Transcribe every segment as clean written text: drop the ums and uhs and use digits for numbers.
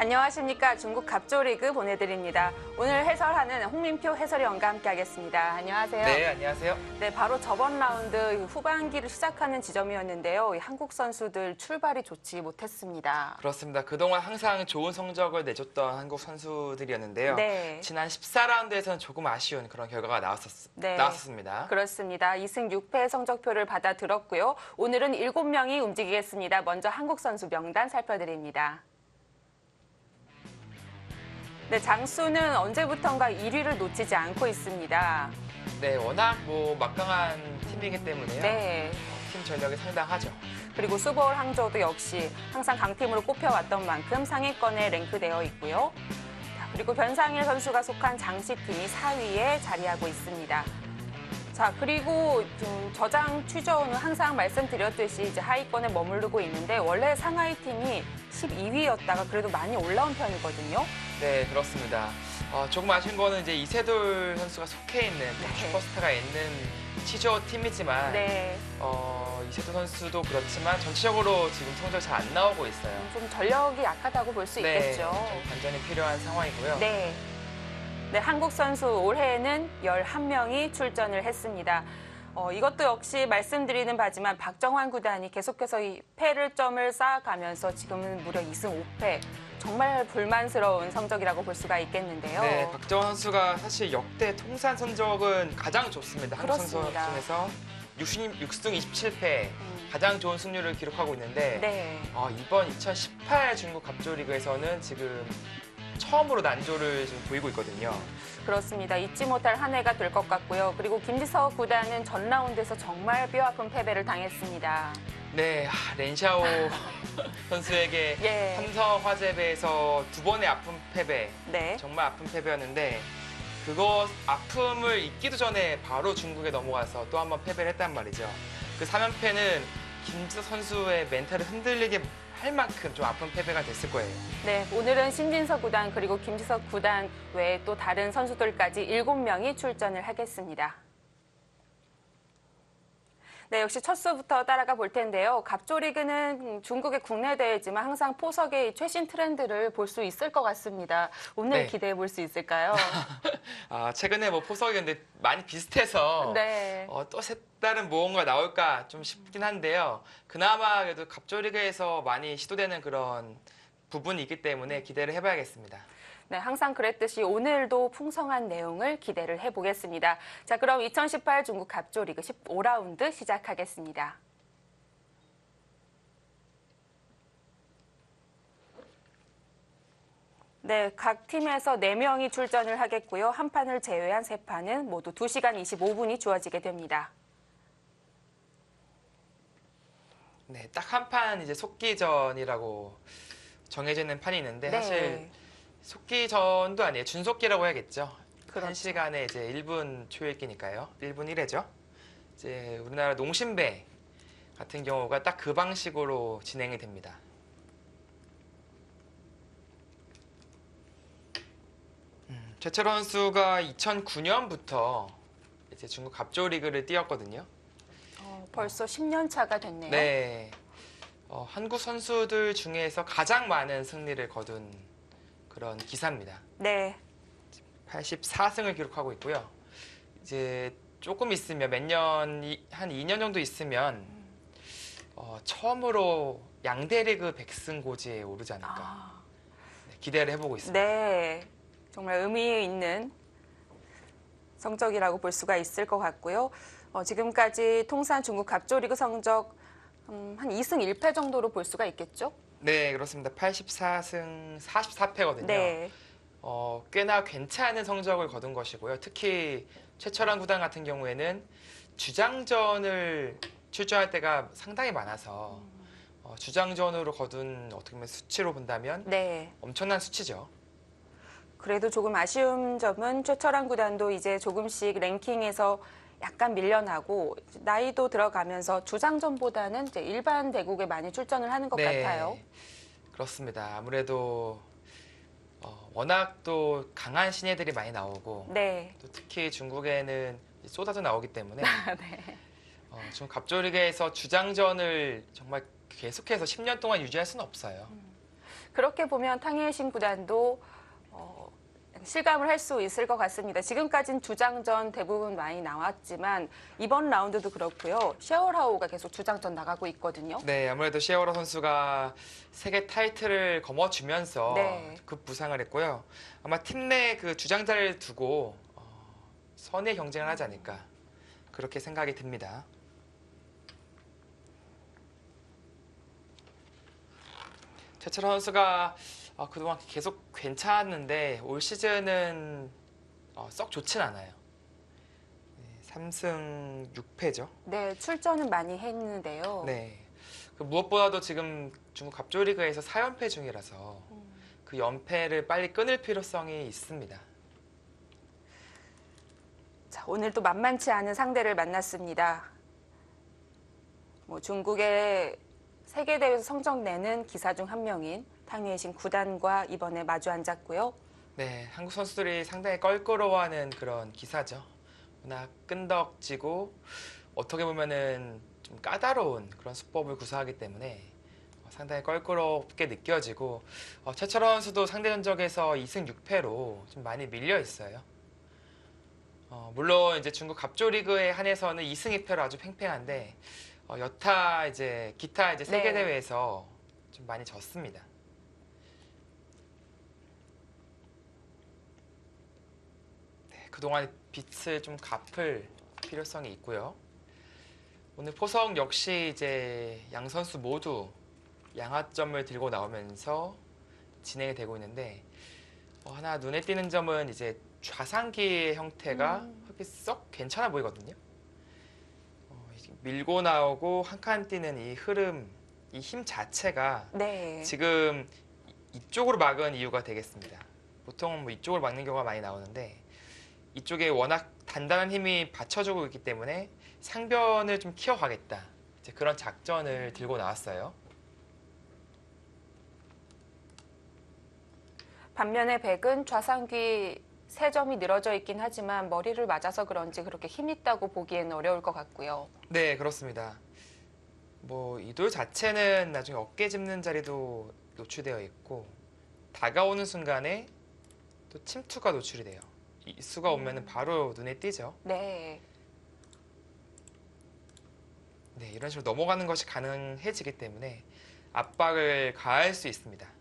안녕하십니까. 중국 갑조리그 보내드립니다. 오늘 해설하는 홍민표 해설위원과 함께하겠습니다. 안녕하세요. 네, 안녕하세요. 네, 바로 저번 라운드 후반기를 시작하는 지점이었는데요. 한국 선수들 출발이 좋지 못했습니다. 그렇습니다. 그동안 항상 좋은 성적을 내줬던 한국 선수들이었는데요. 네. 지난 14라운드에서는 조금 아쉬운 그런 결과가 나왔었습니다. 그렇습니다. 2승 6패 성적표를 받아 들었고요. 오늘은 7명이 움직이겠습니다. 먼저 한국 선수 명단 살펴드립니다. 네, 장수는 언제부턴가 1위를 놓치지 않고 있습니다. 네, 워낙 막강한 팀이기 때문에요. 네. 팀 전력이 상당하죠. 그리고 수보울 항저우도 역시 항상 강팀으로 꼽혀왔던 만큼 상위권에 랭크되어 있고요. 자, 그리고 변상일 선수가 속한 장시팀이 4위에 자리하고 있습니다. 자, 그리고 좀 저장 취저우는 항상 말씀드렸듯이 이제 하위권에 머무르고 있는데 원래 상하이 팀이 12위였다가 그래도 많이 올라온 편이거든요. 네, 그렇습니다. 조금 아쉬운 거는 이제 이세돌 선수가 속해 있는 네. 슈퍼스타가 있는 치저 팀이지만 네. 이세돌 선수도 그렇지만 전체적으로 지금 성적이 잘 안 나오고 있어요. 좀 전력이 약하다고 볼 수 있겠죠. 좀 반전이 필요한 상황이고요. 네. 네, 한국 선수 올해에는 11명이 출전을 했습니다. 이것도 역시 말씀드리는 바지만 박정환 구단이 계속해서 이 패를점을 쌓아가면서 지금은 무려 2승 5패. 정말 불만스러운 성적이라고 볼 수가 있겠는데요. 네, 박정환 선수가 사실 역대 통산 성적은 가장 좋습니다. 한국 선수 그렇습니다. 중에서 6승 27패 가장 좋은 승률을 기록하고 있는데 네. 이번 2018 중국 갑조리그에서는 지금 처음으로 난조를 지금 보이고 있거든요. 그렇습니다. 잊지 못할 한 해가 될 것 같고요. 그리고 김지석 구단은 전 라운드에서 정말 뼈아픈 패배를 당했습니다. 네, 렌샤오 선수에게 예. 삼성화재배에서 두 번의 아픈 패배, 네. 정말 아픈 패배였는데 그거 아픔을 잊기도 전에 바로 중국에 넘어가서 또 한 번 패배를 했단 말이죠. 그 3연패는 김지석 선수의 멘탈을 흔들리게 할 만큼 좀 아픈 패배가 됐을 거예요. 네, 오늘은 신진석 구단 그리고 김지석 구단 외에 또 다른 선수들까지 7명이 출전을 하겠습니다. 네, 역시 첫 수부터 따라가 볼 텐데요. 갑조리그는 중국의 국내 대회지만 항상 포석의 최신 트렌드를 볼 수 있을 것 같습니다. 오늘 네. 기대해 볼 수 있을까요? 최근에 포석이 근데 많이 비슷해서 네. 또 색다른 무언가 나올까 좀 싶긴 한데요. 그나마 그래도 갑조리그에서 많이 시도되는 그런 부분이 있기 때문에 기대를 해봐야겠습니다. 네, 항상 그랬듯이 오늘도 풍성한 내용을 기대를 해보겠습니다. 자, 그럼 2018 중국 갑조리그 15라운드 시작하겠습니다. 네, 각 팀에서 4명이 출전을 하겠고요. 한 판을 제외한 3판은 모두 2시간 25분이 주어지게 됩니다. 네, 딱 한 판 이제 속기전이라고 정해져 있는 판이 있는데 네. 사실 속기전도 아니에요. 준속기라고 해야겠죠. 그렇죠. 1시간에 이제 1분 초읽기니까요. 1분 1회죠. 이제 우리나라 농심배 같은 경우가 딱 그 방식으로 진행이 됩니다. 최철호 선수가 2009년부터 이제 중국 갑조리그를 뛰었거든요. 벌써 10년 차가 됐네요. 네. 한국 선수들 중에서 가장 많은 승리를 거둔 그런 기사입니다. 네. 84승을 기록하고 있고요. 이제 조금 있으면 한 2년 정도 있으면 처음으로 양대리그 100승 고지에 오르지 않을까 기대를 해보고 있습니다. 네. 정말 의미 있는 성적이라고 볼 수가 있을 것 같고요. 지금까지 통산 중국 갑조리그 성적 한 2승 1패 정도로 볼 수가 있겠죠? 네, 그렇습니다. 84승 44패거든요. 네. 꽤나 괜찮은 성적을 거둔 것이고요. 특히 최철환 구단 같은 경우에는 주장전을 출전할 때가 상당히 많아서 주장전으로 거둔 어떻게 보면 수치로 본다면 네. 엄청난 수치죠. 그래도 조금 아쉬운 점은 최철환 구단도 이제 조금씩 랭킹에서 약간 밀려나고 나이도 들어가면서 주장전보다는 이제 일반 대국에 많이 출전을 하는 것 같아요. 그렇습니다. 아무래도 워낙 또 강한 신예들이 많이 나오고 네. 또 특히 중국에는 쏟아져 나오기 때문에 네. 지금 갑조리그에서 주장전을 정말 계속해서 10년 동안 유지할 수는 없어요. 그렇게 보면 탕예신 구단도 실감을 할 수 있을 것 같습니다. 지금까지는 주장전 대부분 많이 나왔지만 이번 라운드도 그렇고요. 셰어라오가 계속 주장전 나가고 있거든요. 네, 아무래도 시에오라 선수가 세계 타이틀을 거머쥐면서 네. 급부상을 했고요. 아마 팀 내 그 주장자를 두고 선의 경쟁을 하지 않을까 그렇게 생각이 듭니다. 최철원 선수가 그동안 계속 괜찮았는데 올 시즌은 썩 좋진 않아요. 3승 6패죠. 네, 출전은 많이 했는데요. 네. 그 무엇보다도 지금 중국 갑조리그에서 4연패 중이라서 그 연패를 빨리 끊을 필요성이 있습니다. 자, 오늘도 만만치 않은 상대를 만났습니다. 중국의 세계대회에서 성적 내는 기사 중 한 명인 탕예신 구단과 이번에 마주 앉았고요. 네, 한국 선수들이 상당히 껄끄러워하는 그런 기사죠. 워낙 끈덕지고 어떻게 보면은 좀 까다로운 그런 수법을 구사하기 때문에 상당히 껄끄럽게 느껴지고 최철원 선수도 상대 전적에서 2승 6패로 좀 많이 밀려 있어요. 물론 이제 중국 갑조리그에 한해서는 2승 2패로 아주 팽팽한데 기타 이제 세계 네. 대회에서 좀 많이 졌습니다. 네, 그동안 빚을 좀 갚을 필요성이 있고요. 오늘 포석 역시 이제 양 선수 모두 양하점을 들고 나오면서 진행이 되고 있는데 하나 눈에 띄는 점은 이제 좌상기의 형태가 확실히 썩 괜찮아 보이거든요. 밀고 나오고 한 칸 뛰는 이 흐름, 이 힘 자체가 네. 지금 이쪽으로 막은 이유가 되겠습니다. 보통은 뭐 이쪽을 막는 경우가 많이 나오는데 이쪽에 워낙 단단한 힘이 받쳐주고 있기 때문에 상변을 좀 키워가겠다. 이제 그런 작전을 들고 나왔어요. 반면에 백은 좌상귀 3점이 늘어져 있긴 하지만 머리를 맞아서 그런지 그렇게 힘 있다고 보기에는 어려울 것 같고요. 네, 그렇습니다. 뭐 이 돌 자체는 나중에 어깨 짚는 자리도 노출되어 있고 다가오는 순간에 또 침투가 노출이 돼요. 이 수가 오면은 바로 눈에 띄죠. 네. 네, 이런 식으로 넘어가는 것이 가능해지기 때문에 압박을 가할 수 있습니다.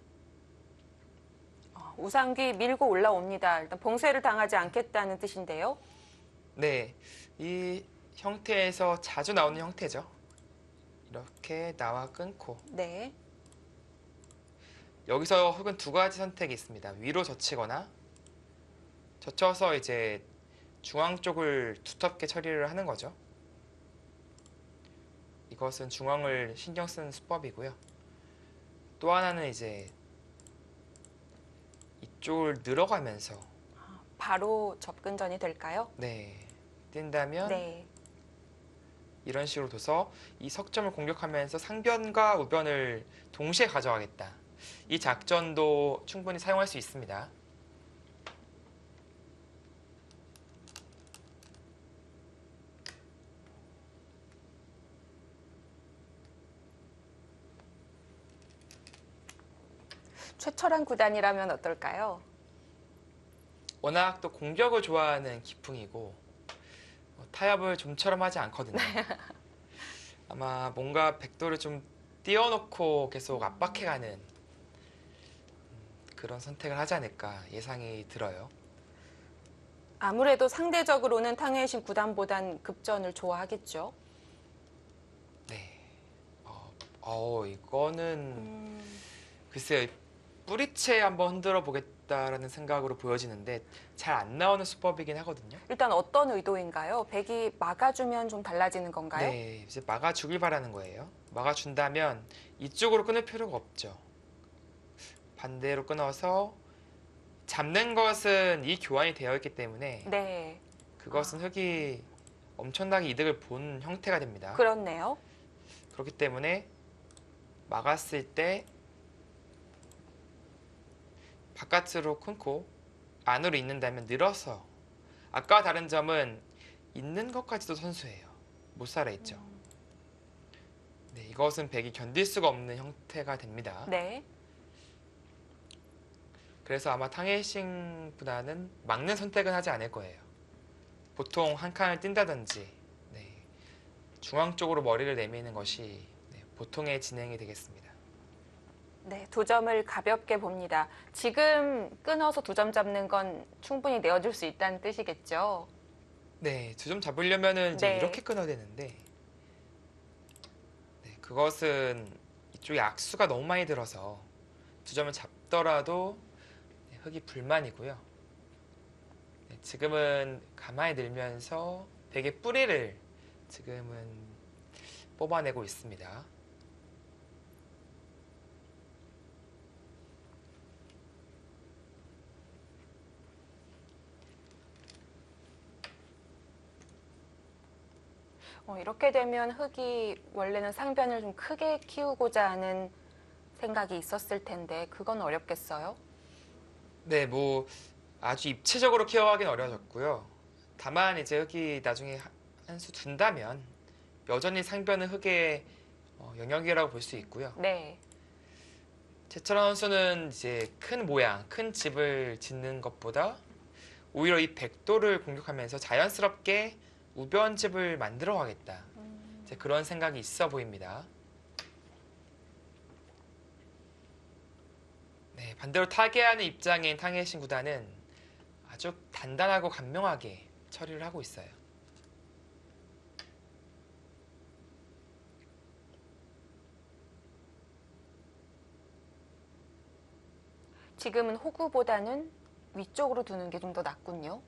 우상귀 밀고 올라옵니다. 일단 봉쇄를 당하지 않겠다는 뜻인데요. 네, 이 형태에서 자주 나오는 형태죠. 이렇게 나와 끊고 네. 여기서 혹은 두 가지 선택이 있습니다. 위로 젖히거나 젖혀서 이제 중앙 쪽을 두텁게 처리를 하는 거죠. 이것은 중앙을 신경 쓰는 수법이고요. 또 하나는 이제 이쪽을 늘어가면서 바로 접근전이 될까요? 네, 뛴다면 네. 이런 식으로 둬서 이 석점을 공격하면서 상변과 우변을 동시에 가져가겠다. 이 작전도 충분히 사용할 수 있습니다. 최철한 구단이라면 어떨까요? 워낙 또 공격을 좋아하는 기풍이고 타협을 좀처럼 하지 않거든요. 아마 뭔가 백도를 좀 띄워놓고 계속 압박해가는 그런 선택을 하지 않을까 예상이 들어요. 아무래도 상대적으로는 탕예신 구단보단 급전을 좋아하겠죠. 네. 이거는 글쎄요. 뿌리채 한번 흔들어 보겠다라는 생각으로 보여지는데 잘 안 나오는 수법이긴 하거든요. 일단 어떤 의도인가요? 백이 막아주면 좀 달라지는 건가요? 네, 이제 막아주길 바라는 거예요. 막아준다면 이쪽으로 끊을 필요가 없죠. 반대로 끊어서 잡는 것은 이 교환이 되어 있기 때문에 네. 그것은 흙이 엄청나게 이득을 본 형태가 됩니다. 그렇네요. 그렇기 때문에 막았을 때 바깥으로 끊고 안으로 있는다면 늘어서 아까와 다른 점은 있는 것까지도 선수예요. 못 살아있죠. 네, 이것은 백이 견딜 수가 없는 형태가 됩니다. 네. 그래서 아마 탕헤이싱보다는 막는 선택은 하지 않을 거예요. 보통 한 칸을 뛴다든지 네, 중앙 쪽으로 머리를 내미는 것이 네, 보통의 진행이 되겠습니다. 네, 2점을 가볍게 봅니다. 지금 끊어서 2점 잡는 건 충분히 내어줄 수 있다는 뜻이겠죠? 네, 2점 잡으려면은 이제 네. 이렇게 끊어야 되는데 네, 그것은 이쪽에 악수가 너무 많이 들어서 2점을 잡더라도 네, 흑이 불만이고요. 네, 지금은 가만히 들면서 백의 뿌리를 지금은 뽑아내고 있습니다. 이렇게 되면 흑이 원래는 상변을 좀 크게 키우고자 하는 생각이 있었을 텐데 그건 어렵겠어요? 네, 뭐 아주 입체적으로 키워가긴 어려졌고요. 다만 이제 흑이 나중에 한 수 둔다면 여전히 상변은 흑의 영역이라고 볼 수 있고요. 네. 최철원 선수는 이제 큰 모양, 큰 집을 짓는 것보다 오히려 이 백도를 공격하면서 자연스럽게 우변집을 만들어 가겠다. 이제 그런 생각이 있어 보입니다. 네, 반대로 타개하는 입장인 탕헤이싱 구단은 아주 단단하고 간명하게 처리를 하고 있어요. 지금은 호구보다는 위쪽으로 두는 게 좀 더 낫군요.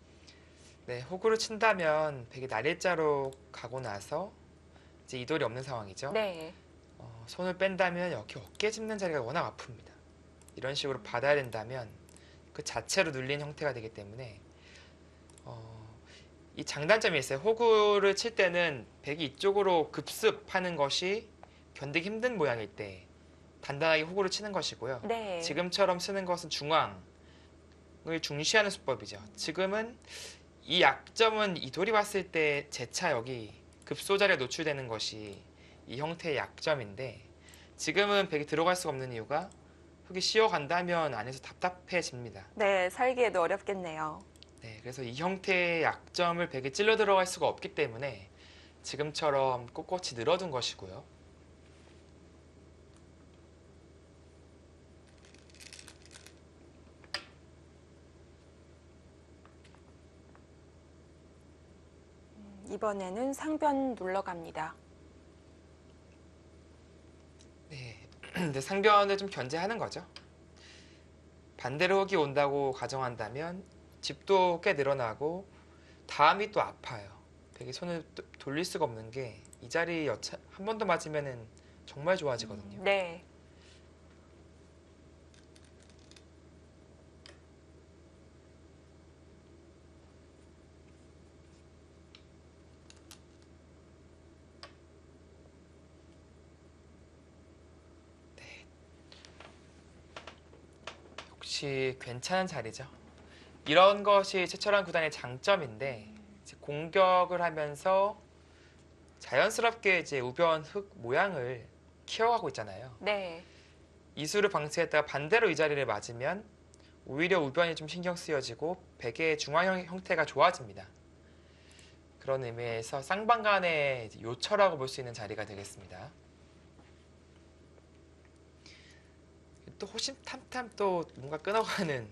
네, 호구를 친다면 백이 날일자로 가고 나서 이제 이돌이 없는 상황이죠. 네. 손을 뺀다면 여기 어깨 짚는 자리가 워낙 아픕니다. 이런 식으로 받아야 된다면 그 자체로 눌린 형태가 되기 때문에 이 장단점이 있어요. 호구를 칠 때는 백이 이쪽으로 급습하는 것이 견디기 힘든 모양일 때 단단하게 호구를 치는 것이고요. 네. 지금처럼 쓰는 것은 중앙을 중시하는 수법이죠. 지금은 이 약점은 이돌이 봤을 때 재차 여기 급소 자리에 노출되는 것이 이 형태의 약점인데 지금은 백이 들어갈 수가 없는 이유가 흑이 씌어간다면 안에서 답답해집니다. 네, 살기에도 어렵겠네요. 네, 그래서 이 형태의 약점을 백에 찔러 들어갈 수가 없기 때문에 지금처럼 꼿꼿이 늘어둔 것이고요. 이번에는 상변 눌러갑니다. 네, 근데 상변을 좀 견제하는 거죠. 반대로 흑이 온다고 가정한다면 집도 꽤 늘어나고 다음이 또 아파요. 백이 손을 돌릴 수가 없는 게 이 자리 한 번 더 맞으면은 정말 좋아지거든요. 네. 역시 괜찮은 자리죠. 이런 것이 최철환 구단의 장점인데 이제 공격을 하면서 자연스럽게 이제 우변 흙 모양을 키워가고 있잖아요. 네. 이수를 방치했다가 반대로 이 자리를 맞으면 오히려 우변이 좀 신경 쓰여지고 백의 중앙형 형태가 좋아집니다. 그런 의미에서 쌍방간의 요철하고 볼 수 있는 자리가 되겠습니다. 또 호심탐탐 또 뭔가 끊어가는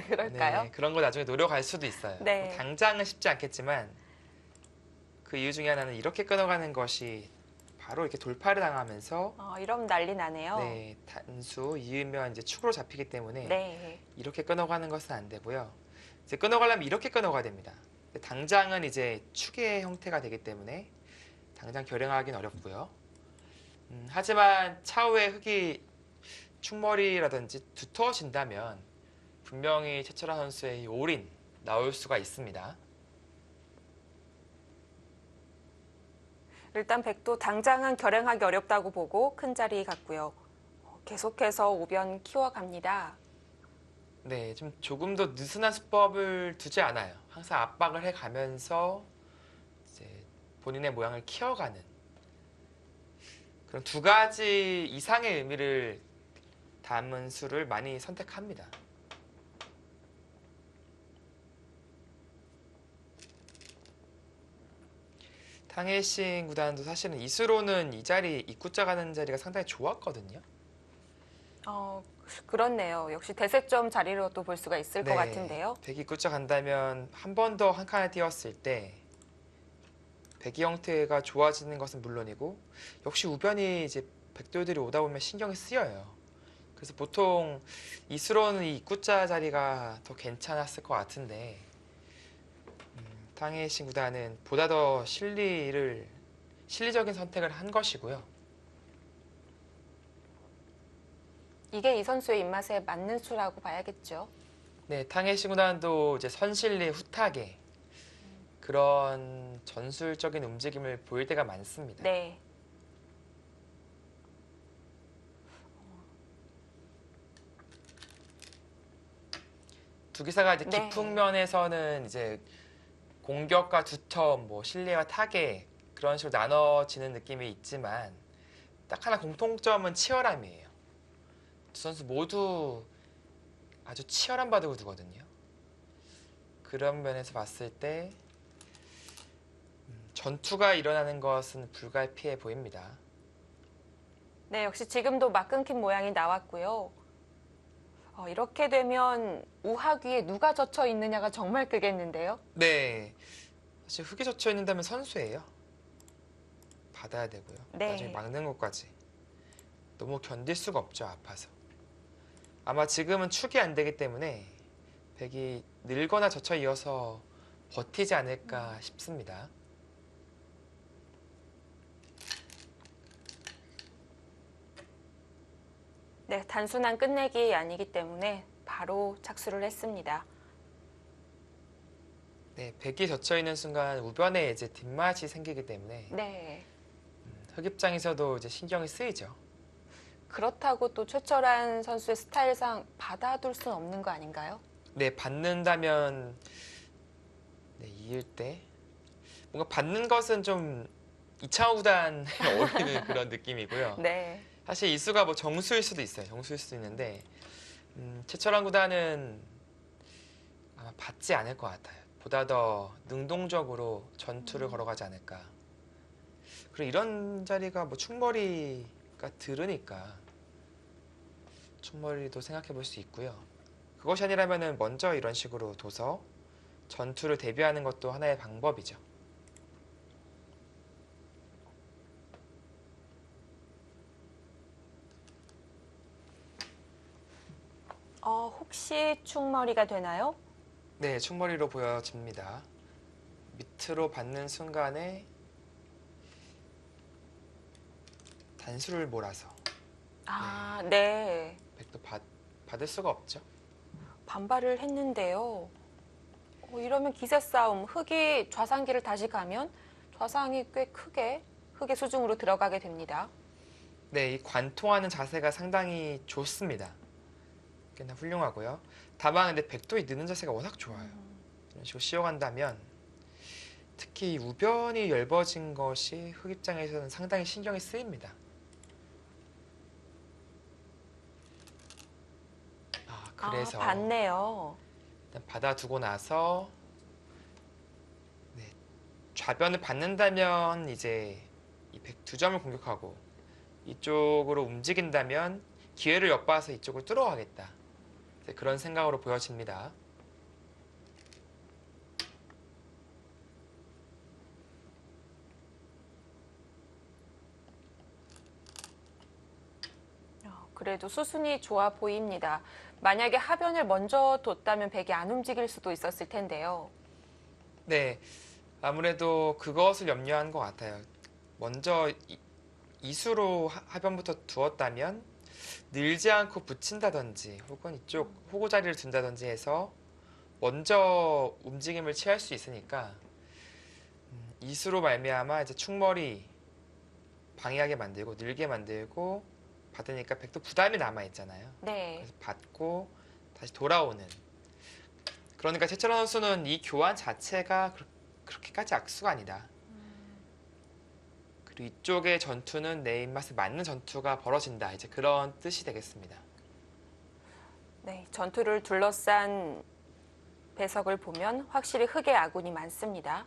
그럴까요? 네, 그런 거 나중에 노려갈 수도 있어요. 네. 뭐 당장은 쉽지 않겠지만 그 이유 중에 하나는 이렇게 끊어가는 것이 바로 이렇게 돌파를 당하면서 이러면 난리 나네요. 네, 단수 이으면 이제 축으로 잡히기 때문에 네. 이렇게 끊어가는 것은 안 되고요. 이제 끊어가려면 이렇게 끊어가야 됩니다. 당장은 이제 축의 형태가 되기 때문에 당장 결행하기는 어렵고요. 하지만 차후에 흙이 축머리라든지 두터워진다면 분명히 최철환 선수의 이 올인 나올 수가 있습니다. 일단 백도 당장은 결행하기 어렵다고 보고 큰 자리 같고요. 계속해서 오변 키워갑니다. 네, 좀 조금 더 느슨한 수법을 두지 않아요. 항상 압박을 해가면서 이제 본인의 모양을 키워가는 그런 두 가지 이상의 의미를 담은 수를 많이 선택합니다. 탕헤이싱 구단도 사실은 이수로는 이 자리 입구자 가는 자리가 상당히 좋았거든요. 그렇네요. 역시 대세점 자리로도 볼 수가 있을 것 같은데요. 백이 입구자 간다면 한 번 더 한 칸을 띄웠을 때 백이 형태가 좋아지는 것은 물론이고 역시 우변이 이제 백돌들이 오다 보면 신경이 쓰여요. 그래서 보통 이수로는 이 입구자 자리가 더 괜찮았을 것 같은데 탕헤이싱 구단은 보다 더 실리적인 선택을 한 것이고요. 이게 이 선수의 입맛에 맞는 수라고 봐야겠죠. 네, 탕헤이싱 구단도 이제 선실리 후타게 그런 전술적인 움직임을 보일 때가 많습니다. 네. 두 기사가 이제 네. 깊은 면에서는 이제 공격과 두텀, 뭐 실리와 타겟 그런 식으로 나눠지는 느낌이 있지만 딱 하나 공통점은 치열함이에요. 두 선수 모두 아주 치열한 바둑이거든요. 그런 면에서 봤을 때 전투가 일어나는 것은 불가피해 보입니다. 네, 역시 지금도 막 끊긴 모양이 나왔고요. 이렇게 되면 우하귀에 누가 젖혀 있느냐가 정말 크겠는데요. 네, 사실 흙이 젖혀 있는다면 선수예요. 받아야 되고요. 네. 나중에 막는 것까지 너무 견딜 수가 없죠. 아파서. 아마 지금은 축이 안 되기 때문에 백이 늘거나 젖혀 이어서 버티지 않을까 싶습니다. 네, 단순한 끝내기 아니기 때문에 바로 착수를 했습니다. 네, 백이 젖혀 있는 순간 우변에 이제 뒷맛이 생기기 때문에 네. 흑 입장에서도 이제 신경이 쓰이죠. 그렇다고 또 최철한 선수의 스타일상 받아둘 수는 없는 거 아닌가요? 네, 받는다면 네, 이을 때 뭔가 받는 것은 좀 이창호 구단에 어울리는 그런 느낌이고요. 네. 사실 이수가 뭐 정수일 수도 있어요. 정수일 수도 있는데 최철한 구단은 아마 받지 않을 것 같아요. 보다 더 능동적으로 전투를 걸어가지 않을까. 그리고 이런 자리가 뭐 충머리가 들으니까 충머리도 생각해 볼 수 있고요. 그것이 아니라면은 먼저 이런 식으로 둬서 전투를 대비하는 것도 하나의 방법이죠. 혹시 충머리가 되나요? 네, 충머리로 보여집니다. 밑으로 받는 순간에 단수를 몰아서 네. 백도 받을 수가 없죠. 반발을 했는데요. 이러면 기세 싸움, 흑이 좌상기를 다시 가면 좌상이 꽤 크게 흑의 수중으로 들어가게 됩니다. 네, 이 관통하는 자세가 상당히 좋습니다. 꽤나 훌륭하고요. 다만 근데 백도의 느는 자세가 워낙 좋아요. 이런 식으로 씌워간다면 특히 우변이 엷어진 것이 흑 입장에서는 상당히 신경이 쓰입니다. 그래서 받네요. 일단 받아두고 나서 네, 좌변을 받는다면 이제 이 백 두 점을 공격하고 이쪽으로 움직인다면 기회를 엿봐서 이쪽을 뚫어가겠다. 그런 생각으로 보여집니다. 그래도 수순이 좋아 보입니다. 만약에 하변을 먼저 뒀다면 백이 안 움직일 수도 있었을 텐데요. 네, 아무래도 그것을 염려한 것 같아요. 먼저 이수로 하변부터 두었다면 늘지 않고 붙인다든지 혹은 이쪽 호구 자리를 둔다든지 해서 먼저 움직임을 취할 수 있으니까 이수로 말미암아 이제 충머리 방해하게 만들고 늘게 만들고 받으니까 백도 부담이 남아 있잖아요. 네. 그래서 받고 다시 돌아오는. 그러니까 최철원 선수는 이 교환 자체가 그렇게까지 악수가 아니다. 그리고 이쪽의 전투는 내 입맛에 맞는 전투가 벌어진다. 이제 그런 뜻이 되겠습니다. 네, 전투를 둘러싼 배석을 보면 확실히 흑의 아군이 많습니다.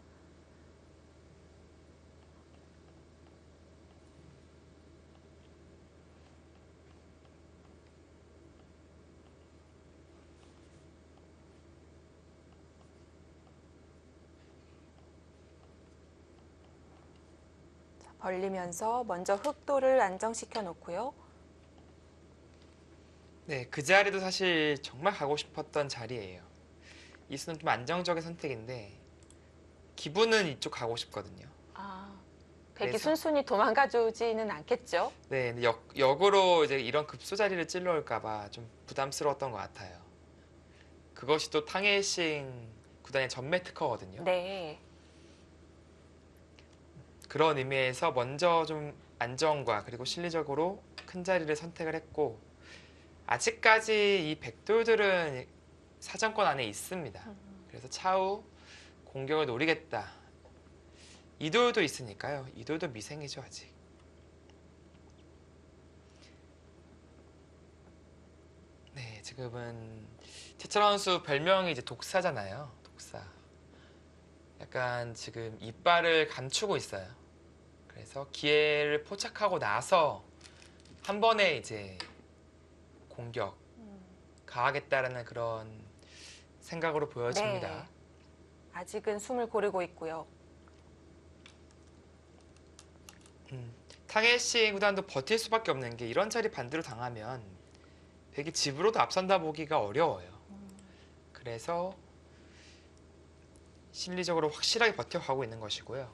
벌리면서 먼저 흑도를 안정시켜 놓고요. 네, 그 자리도 사실 정말 가고 싶었던 자리예요. 이 수는 좀 안정적인 선택인데 기분은 이쪽 가고 싶거든요. 아, 백이 그래서 순순히 도망가주지는 않겠죠? 네, 근데 역으로 이제 이런 급소 자리를 찔러올까봐 좀 부담스러웠던 것 같아요. 그것이 또 탕웨이싱 구단의 전매 특허거든요. 네. 그런 의미에서 먼저 좀 안정과 그리고 실리적으로 큰 자리를 선택을 했고 아직까지 이 백돌들은 사정권 안에 있습니다. 그래서 차후 공격을 노리겠다. 이돌도 있으니까요. 이돌도 미생이죠 아직. 네, 지금은 최철원 선수 별명이 이제 독사잖아요. 독사. 약간 지금 이빨을 감추고 있어요. 그래서 기회를 포착하고 나서 한 번에 이제 공격 가하겠다라는 그런 생각으로 보여집니다. 네. 아직은 숨을 고르고 있고요. 탕웨이싱 구단도 버틸 수밖에 없는 게 이런 자리 반대로 당하면 백이 집으로도 앞선다 보기가 어려워요. 그래서 심리적으로 확실하게 버텨가고 있는 것이고요.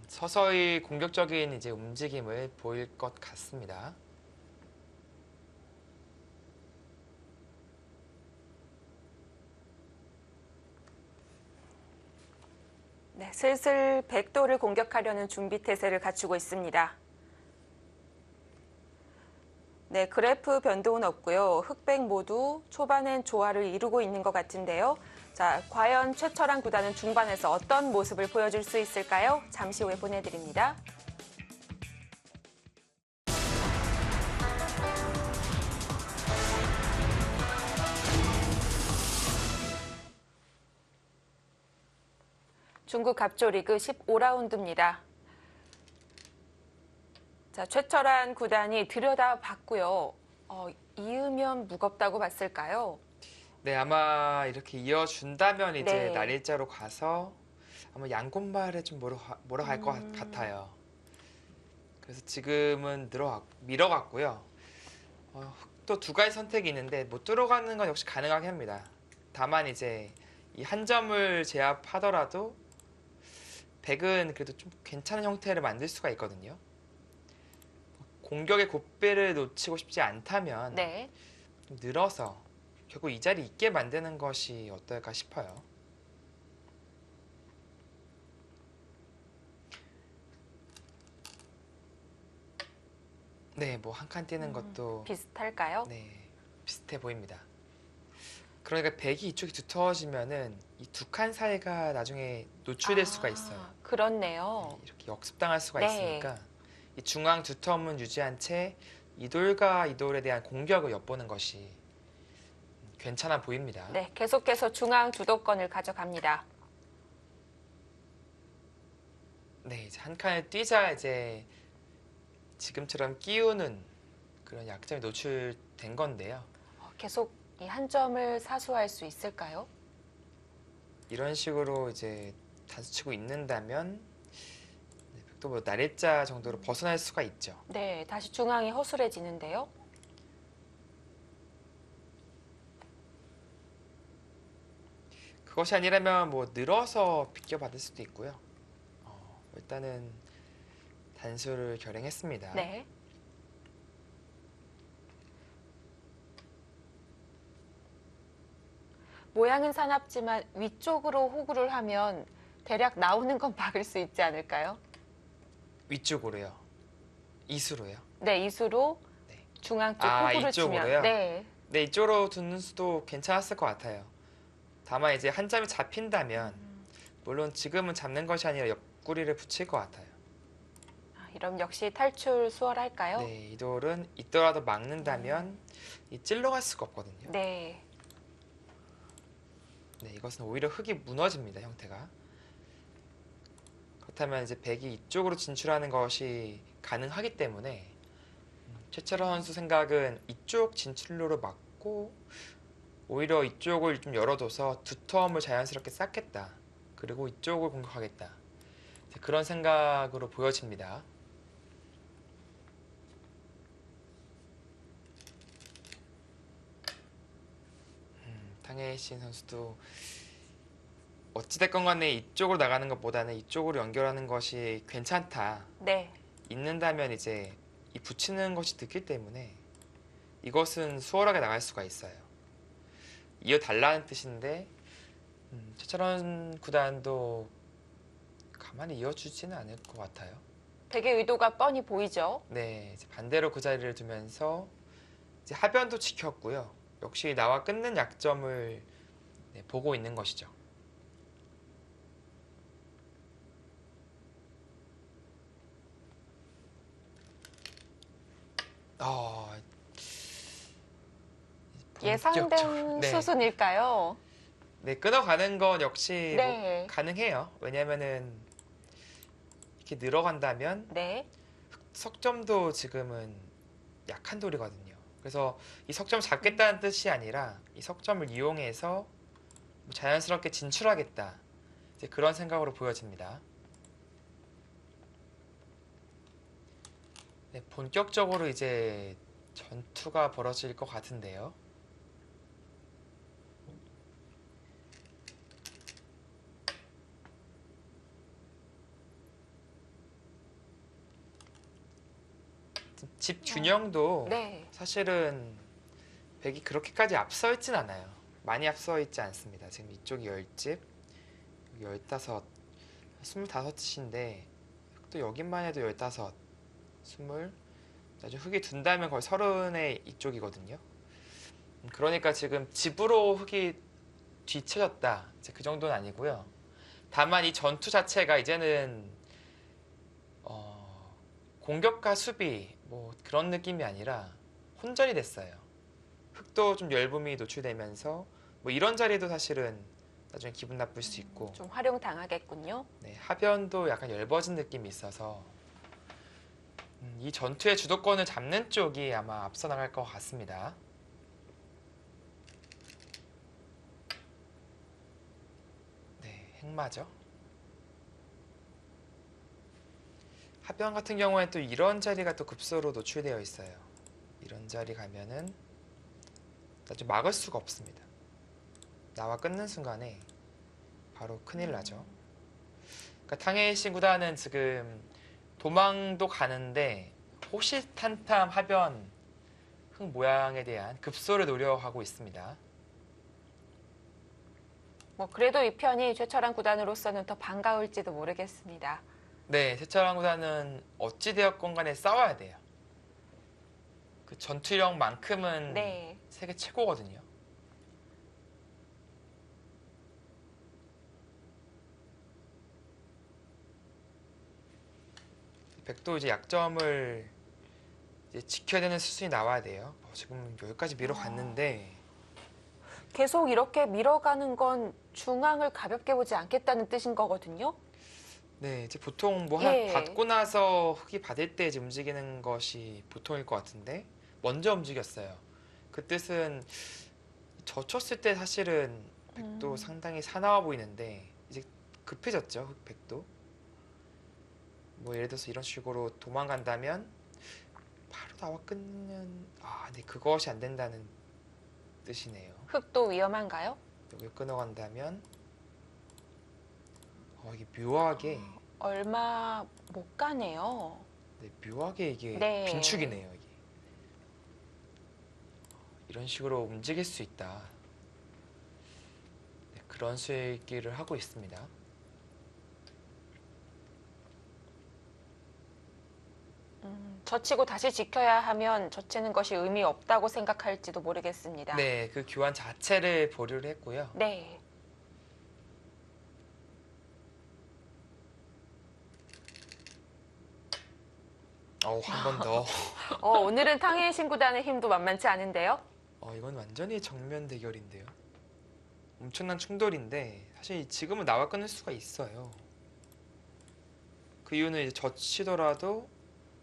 서서히 공격적인 이제 움직임을 보일 것 같습니다. 네, 슬슬 백도를 공격하려는 준비 태세를 갖추고 있습니다. 네, 그래프 변동은 없고요. 흑백 모두 초반엔 조화를 이루고 있는 것 같은데요. 자, 과연 최철한 구단은 중반에서 어떤 모습을 보여줄 수 있을까요? 잠시 후에 보내드립니다. 중국 갑조 리그 15라운드입니다. 자, 최철한 구단이 들여다봤고요. 이으면 무겁다고 봤을까요? 네, 아마 이렇게 이어준다면 이제 네. 날일자로 가서 아마 양곤발에 좀 몰아갈 것 같아요. 그래서 지금은 밀어갔고요. 흑도 두 가지 선택이 있는데 못 들어가는 건 역시 가능하게 합니다. 다만 이제 이 한 점을 제압하더라도 백은 그래도 좀 괜찮은 형태를 만들 수가 있거든요. 공격의 고삐를 놓치고 싶지 않다면 네. 좀 늘어서 결국 이 자리 있게 만드는 것이 어떨까 싶어요. 네, 뭐 한 칸 뛰는 것도 비슷할까요? 네, 비슷해 보입니다. 그러니까 백이 이쪽이 두터워지면은 이 두 칸 사이가 나중에 노출될 수가 있어요. 그렇네요. 네, 이렇게 역습당할 수가 네. 있으니까 이 중앙 두텀은 유지한 채 이돌과 이돌에 대한 공격을 엿보는 것이 괜찮아 보입니다. 네, 계속해서 중앙 주도권을 가져갑니다. 네, 이제 한 칸을 뛰자 이제 지금처럼 끼우는 그런 약점이 노출된 건데요. 계속 이 한 점을 사수할 수 있을까요? 이런 식으로 이제 단수치고 있는다면 또 뭐 날일자 정도로 벗어날 수가 있죠. 네, 다시 중앙이 허술해지는데요. 그것이 아니라면 뭐 늘어서 비껴받을 수도 있고요. 일단은 단수를 결행했습니다. 네. 모양은 사납지만 위쪽으로 호구를 하면 대략 나오는 건 막을 수 있지 않을까요? 위쪽으로요. 이수로요. 네, 이수로 네. 중앙 쪽 호구를 이쪽으로요? 치면 네. 네, 이쪽으로 두는 수도 괜찮았을 것 같아요. 다만 이제 한 점이 잡힌다면 물론 지금은 잡는 것이 아니라 옆구리를 붙일 것 같아요. 이럼 역시 탈출 수월할까요? 네, 이 돌은 있더라도 막는다면 이 찔러갈 수가 없거든요. 네. 네, 이것은 오히려 흙이 무너집니다, 형태가. 그렇다면 이제 백이 이쪽으로 진출하는 것이 가능하기 때문에 최철원 선수 생각은 이쪽 진출로를 막고 오히려 이쪽을 좀 열어둬서 두 텀을 자연스럽게 쌓겠다. 그리고 이쪽을 공격하겠다. 그런 생각으로 보여집니다. 탕헤이신 선수도 어찌됐건 간에 이쪽으로 나가는 것보다는 이쪽으로 연결하는 것이 괜찮다. 네. 있는다면 이제 이 붙이는 것이 늦기 때문에 이것은 수월하게 나갈 수가 있어요. 이어달라는 뜻인데 최철원 구단도 가만히 이어주지는 않을 것 같아요. 되게 의도가 뻔히 보이죠. 네, 이제 반대로 그 자리를 두면서 이제 하변도 지켰고요. 역시 나와 끊는 약점을 보고 있는 것이죠. 예상된 본격적- 네. 수순일까요? 네, 끊어가는 건 역시 뭐 네. 가능해요. 왜냐면은 이렇게 늘어간다면 네. 석점도 지금은 약한 돌이거든요. 그래서 이 석점 잡겠다는 뜻이 아니라 이 석점을 이용해서 뭐 자연스럽게 진출하겠다. 이제 그런 생각으로 보여집니다. 네, 본격적으로 이제 전투가 벌어질 것 같은데요. 집 균형도 네. 사실은 백이 그렇게까지 앞서 있진 않아요. 많이 앞서 있지 않습니다. 지금 이쪽이 10집, 여기 15, 25집인데 또 여기만 해도 15, 20, 나중에 흙이 둔다면 거의 30의 이쪽이거든요. 그러니까 지금 집으로 흙이 뒤쳐졌다. 이제 그 정도는 아니고요. 다만 이 전투 자체가 이제는 공격과 수비 뭐 그런 느낌이 아니라 혼전이 됐어요. 흙도 좀 열분이 노출되면서 뭐 이런 자리도 사실은 나중에 기분 나쁠 수 있고 좀 활용 당하겠군요. 네, 하변도 약간 엷어진 느낌이 있어서 이 전투의 주도권을 잡는 쪽이 아마 앞서 나갈 것 같습니다. 네, 행마죠. 하변 같은 경우에 또 이런 자리가 또 급소로 노출되어 있어요. 이런 자리 가면은 나중에 막을 수가 없습니다. 나와 끊는 순간에 바로 큰일 나죠. 그러니까 탕헤이신 구단은 지금 도망도 가는데 호시탄탐 하변 흙 모양에 대한 급소를 노려하고 있습니다. 뭐 그래도 이 편이 최철한 구단으로서는 더 반가울지도 모르겠습니다. 네, 세차랑 구단은 어찌되었건 간에 싸워야 돼요. 그 전투력만큼은 네. 세계 최고거든요. 백도 이제 약점을 이제 지켜야 되는 수순이 나와야 돼요. 지금 여기까지 밀어갔는데 계속 이렇게 밀어가는 건 중앙을 가볍게 보지 않겠다는 뜻인 거거든요. 네, 이제 보통 뭐 하나 예. 받고 나서 흙이 받을 때 이제 움직이는 것이 보통일 것 같은데 먼저 움직였어요. 그 뜻은 젖혔을 때 사실은 백도 상당히 사나워 보이는데 이제 급해졌죠, 백도. 뭐 예를 들어서 이런 식으로 도망간다면 바로 나와 끊는 네, 그것이 안 된다는 뜻이네요. 흙도 위험한가요? 여기 끊어간다면 이게 묘하게 얼마 못 가네요. 네, 묘하게 이게 네. 빈축이네요. 이게. 이런 식으로 움직일 수 있다. 네, 그런 수익기를 하고 있습니다. 젖히고 다시 지켜야 하면 젖히는 것이 의미 없다고 생각할지도 모르겠습니다. 네, 그 교환 자체를 보류를 했고요. 네. 한 번 더. 오늘은 탕헤이신 구단의 힘도 만만치 않은데요. 이건 완전히 정면 대결인데요. 엄청난 충돌인데 사실 지금은 나와 끊을 수가 있어요. 그 이유는 이제 젖히더라도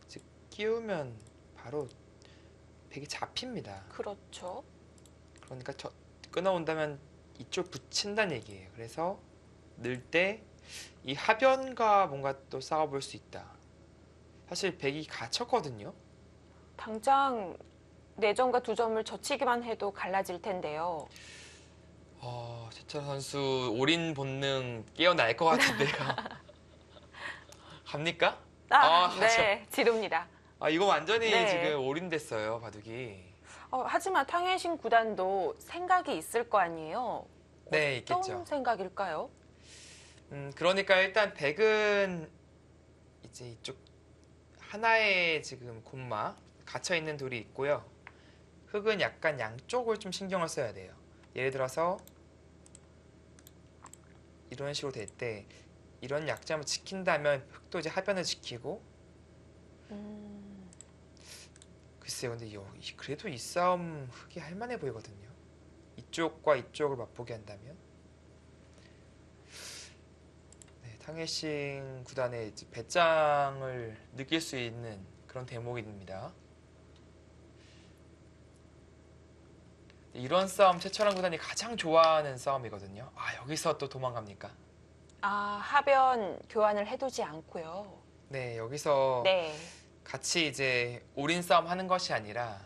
이제 끼우면 바로 백이 잡힙니다. 그렇죠. 그러니까 끊어온다면 이쪽 붙인다는 얘기예요. 그래서 늘 때 이 하변과 뭔가 또 싸워볼 수 있다. 사실 백이 갇혔거든요. 당장 4점과 2점을 젖히기만 해도 갈라질 텐데요. 최철 선수 올인 본능 깨어날 것 같은데요. 갑니까? 가죠. 네, 지릅니다. 이거 완전히 네. 지금 올인됐어요, 바둑이. 하지만 탕혜신 구단도 생각이 있을 거 아니에요? 네, 어떤 있겠죠. 생각일까요? 그러니까 일단 백은 이제 이쪽 하나의 지금 곰마 갇혀 있는 돌이 있고요. 흑은 약간 양쪽을 좀 신경을 써야 돼요. 예를 들어서 이런 식으로 될 때 이런 약점을 지킨다면 흑도 이제 하변을 지키고 글쎄요, 근데 그래도 이 싸움 흑이 할만해 보이거든요. 이쪽과 이쪽을 맛보게 한다면 탕혜싱 구단의 이제 배짱을 느낄 수 있는 그런 대목입니다. 이런 싸움 최철환 구단이 가장 좋아하는 싸움이거든요. 여기서 또 도망갑니까? 하변 교환을 해두지 않고요. 네, 여기서 네. 같이 이제 올인 싸움 하는 것이 아니라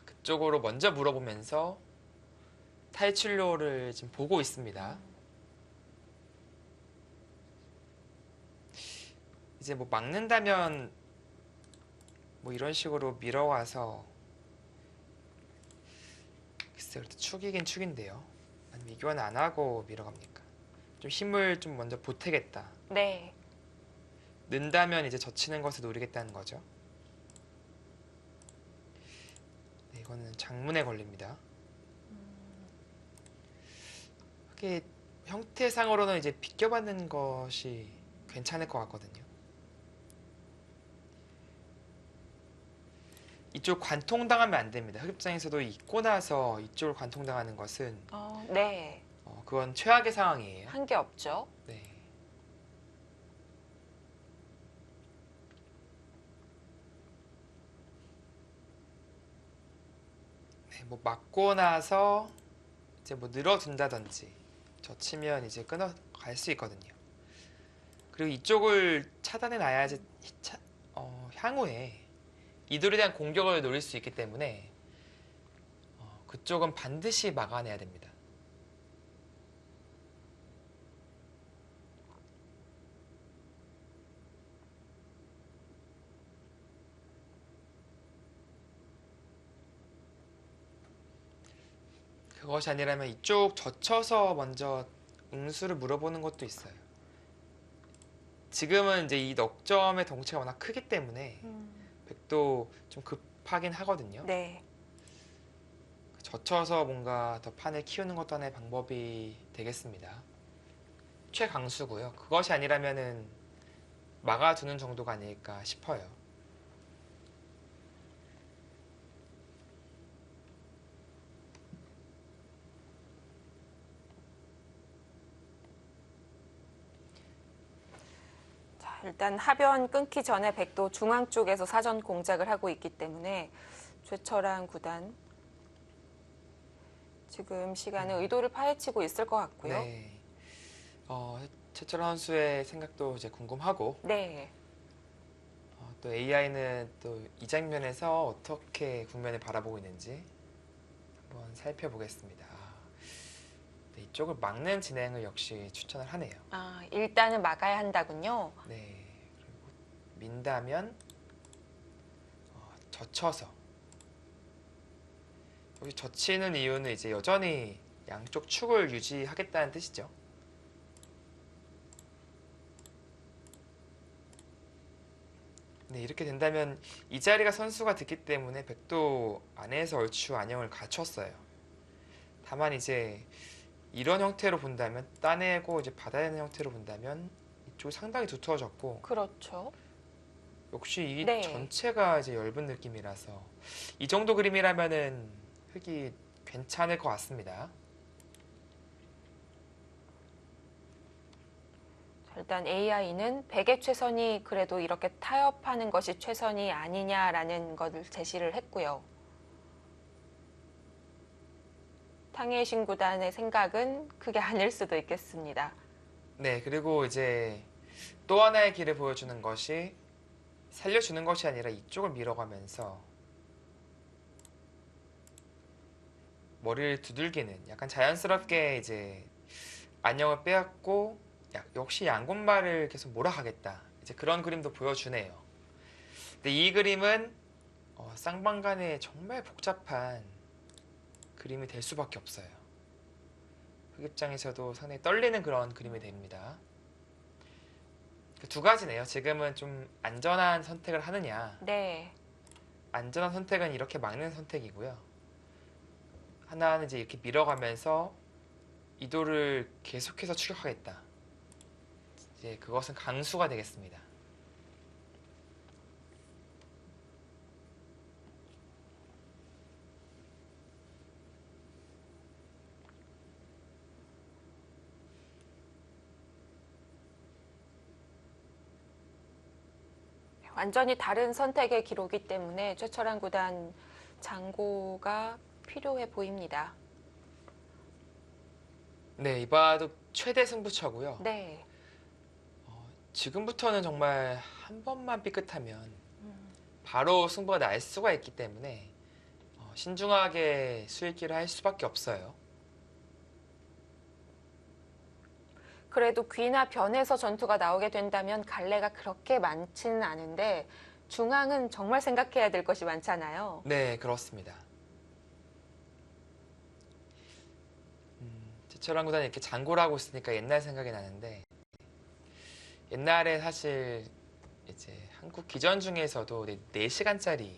그쪽으로 먼저 물어보면서 탈출로를 지금 보고 있습니다. 이제 뭐 막는다면 뭐 이런 식으로 밀어와서 글쎄 그래도 축이긴 축인데요. 아니면 이교환 안 하고 밀어갑니까? 좀 힘을 좀 먼저 보태겠다. 네. 는다면 이제 젖히는 것을 노리겠다는 거죠. 네, 이거는 장문에 걸립니다. 이게 형태상으로는 이제 비껴받는 것이 괜찮을 것 같거든요. 이쪽 관통당하면 안 됩니다. 흑입장에서도 있고 나서 이쪽을 관통당하는 것은 네. 그건 최악의 상황이에요. 한 게 없죠. 네. 네, 뭐 맞고 나서 이제 뭐 늘어둔다든지 젖히면 이제 끊어갈 수 있거든요. 그리고 이쪽을 차단해 놔야지 향후에 이돌에 대한 공격을 노릴 수 있기 때문에 그쪽은 반드시 막아내야 됩니다. 그것이 아니라면 이쪽 젖혀서 먼저 응수를 물어보는 것도 있어요. 지금은 이제 이 넉점의 덩치가 워낙 크기 때문에 백도 좀 급하긴 하거든요. 네. 젖혀서 뭔가 더 판을 키우는 것도 하나의 방법이 되겠습니다. 최강수고요. 그것이 아니라면은 막아두는 정도가 아닐까 싶어요. 일단 하변 끊기 전에 백도 중앙 쪽에서 사전 공작을 하고 있기 때문에 최철환 구단 지금 시간에 의도를 파헤치고 있을 것 같고요. 네. 최철환 선수의 생각도 이제 궁금하고 네. 또 AI는 또 이 장면에서 어떻게 국면을 바라보고 있는지 한번 살펴보겠습니다. 네, 이쪽을 막는 진행을 역시 추천을 하네요. 일단은 막아야 한다군요. 네. 그리고 민다면 젖혀서 여기 젖히는 이유는 이제 여전히 양쪽 축을 유지하겠다는 뜻이죠. 네, 이렇게 된다면 이 자리가 선수가 됐기 때문에 백도 안에서 얼추 안형을 갖췄어요. 다만 이제 이런 형태로 본다면 따내고 이제 받아야 되는 형태로 본다면 이쪽이 상당히 두터워졌고 그렇죠. 역시 이 네. 전체가 이제 엷은 느낌이라서 이 정도 그림이라면은 흑이 괜찮을 것 같습니다. 일단 AI는 백의 최선이 그래도 이렇게 타협하는 것이 최선이 아니냐라는 것을 제시를 했고요. 탕혜신 구단의 생각은 그게 아닐 수도 있겠습니다. 네, 그리고 이제 또 하나의 길을 보여주는 것이 살려주는 것이 아니라 이쪽을 밀어가면서 머리를 두들기는 약간 자연스럽게 이제 안녕을 빼앗고 역시 양곤말을 계속 몰아가겠다. 이제 그런 그림도 보여주네요. 근데 이 그림은 쌍방간에 정말 복잡한 그림이 될 수밖에 없어요. 흑 입장에서도 상당히 떨리는 그런 그림이 됩니다. 두 가지네요. 지금은 좀 안전한 선택을 하느냐. 네. 안전한 선택은 이렇게 막는 선택이고요. 하나는 이제 이렇게 밀어가면서 이도를 계속해서 추격하겠다. 이제 그것은 강수가 되겠습니다. 완전히 다른 선택의 기록이기 때문에 최철한 구단 장고가 필요해 보입니다. 네, 이 바둑 최대 승부처고요. 네. 지금부터는 정말 한 번만 삐끗하면 바로 승부가 날 수가 있기 때문에 신중하게 수읽기를 할 수밖에 없어요. 그래도 귀나 변에서 전투가 나오게 된다면 갈래가 그렇게 많지는 않은데 중앙은 정말 생각해야 될 것이 많잖아요. 네, 그렇습니다. 최철한 구단이 이렇게 장고를 하고 있으니까 옛날 생각이 나는데 옛날에 사실 이제 한국 기전 중에서도 4시간짜리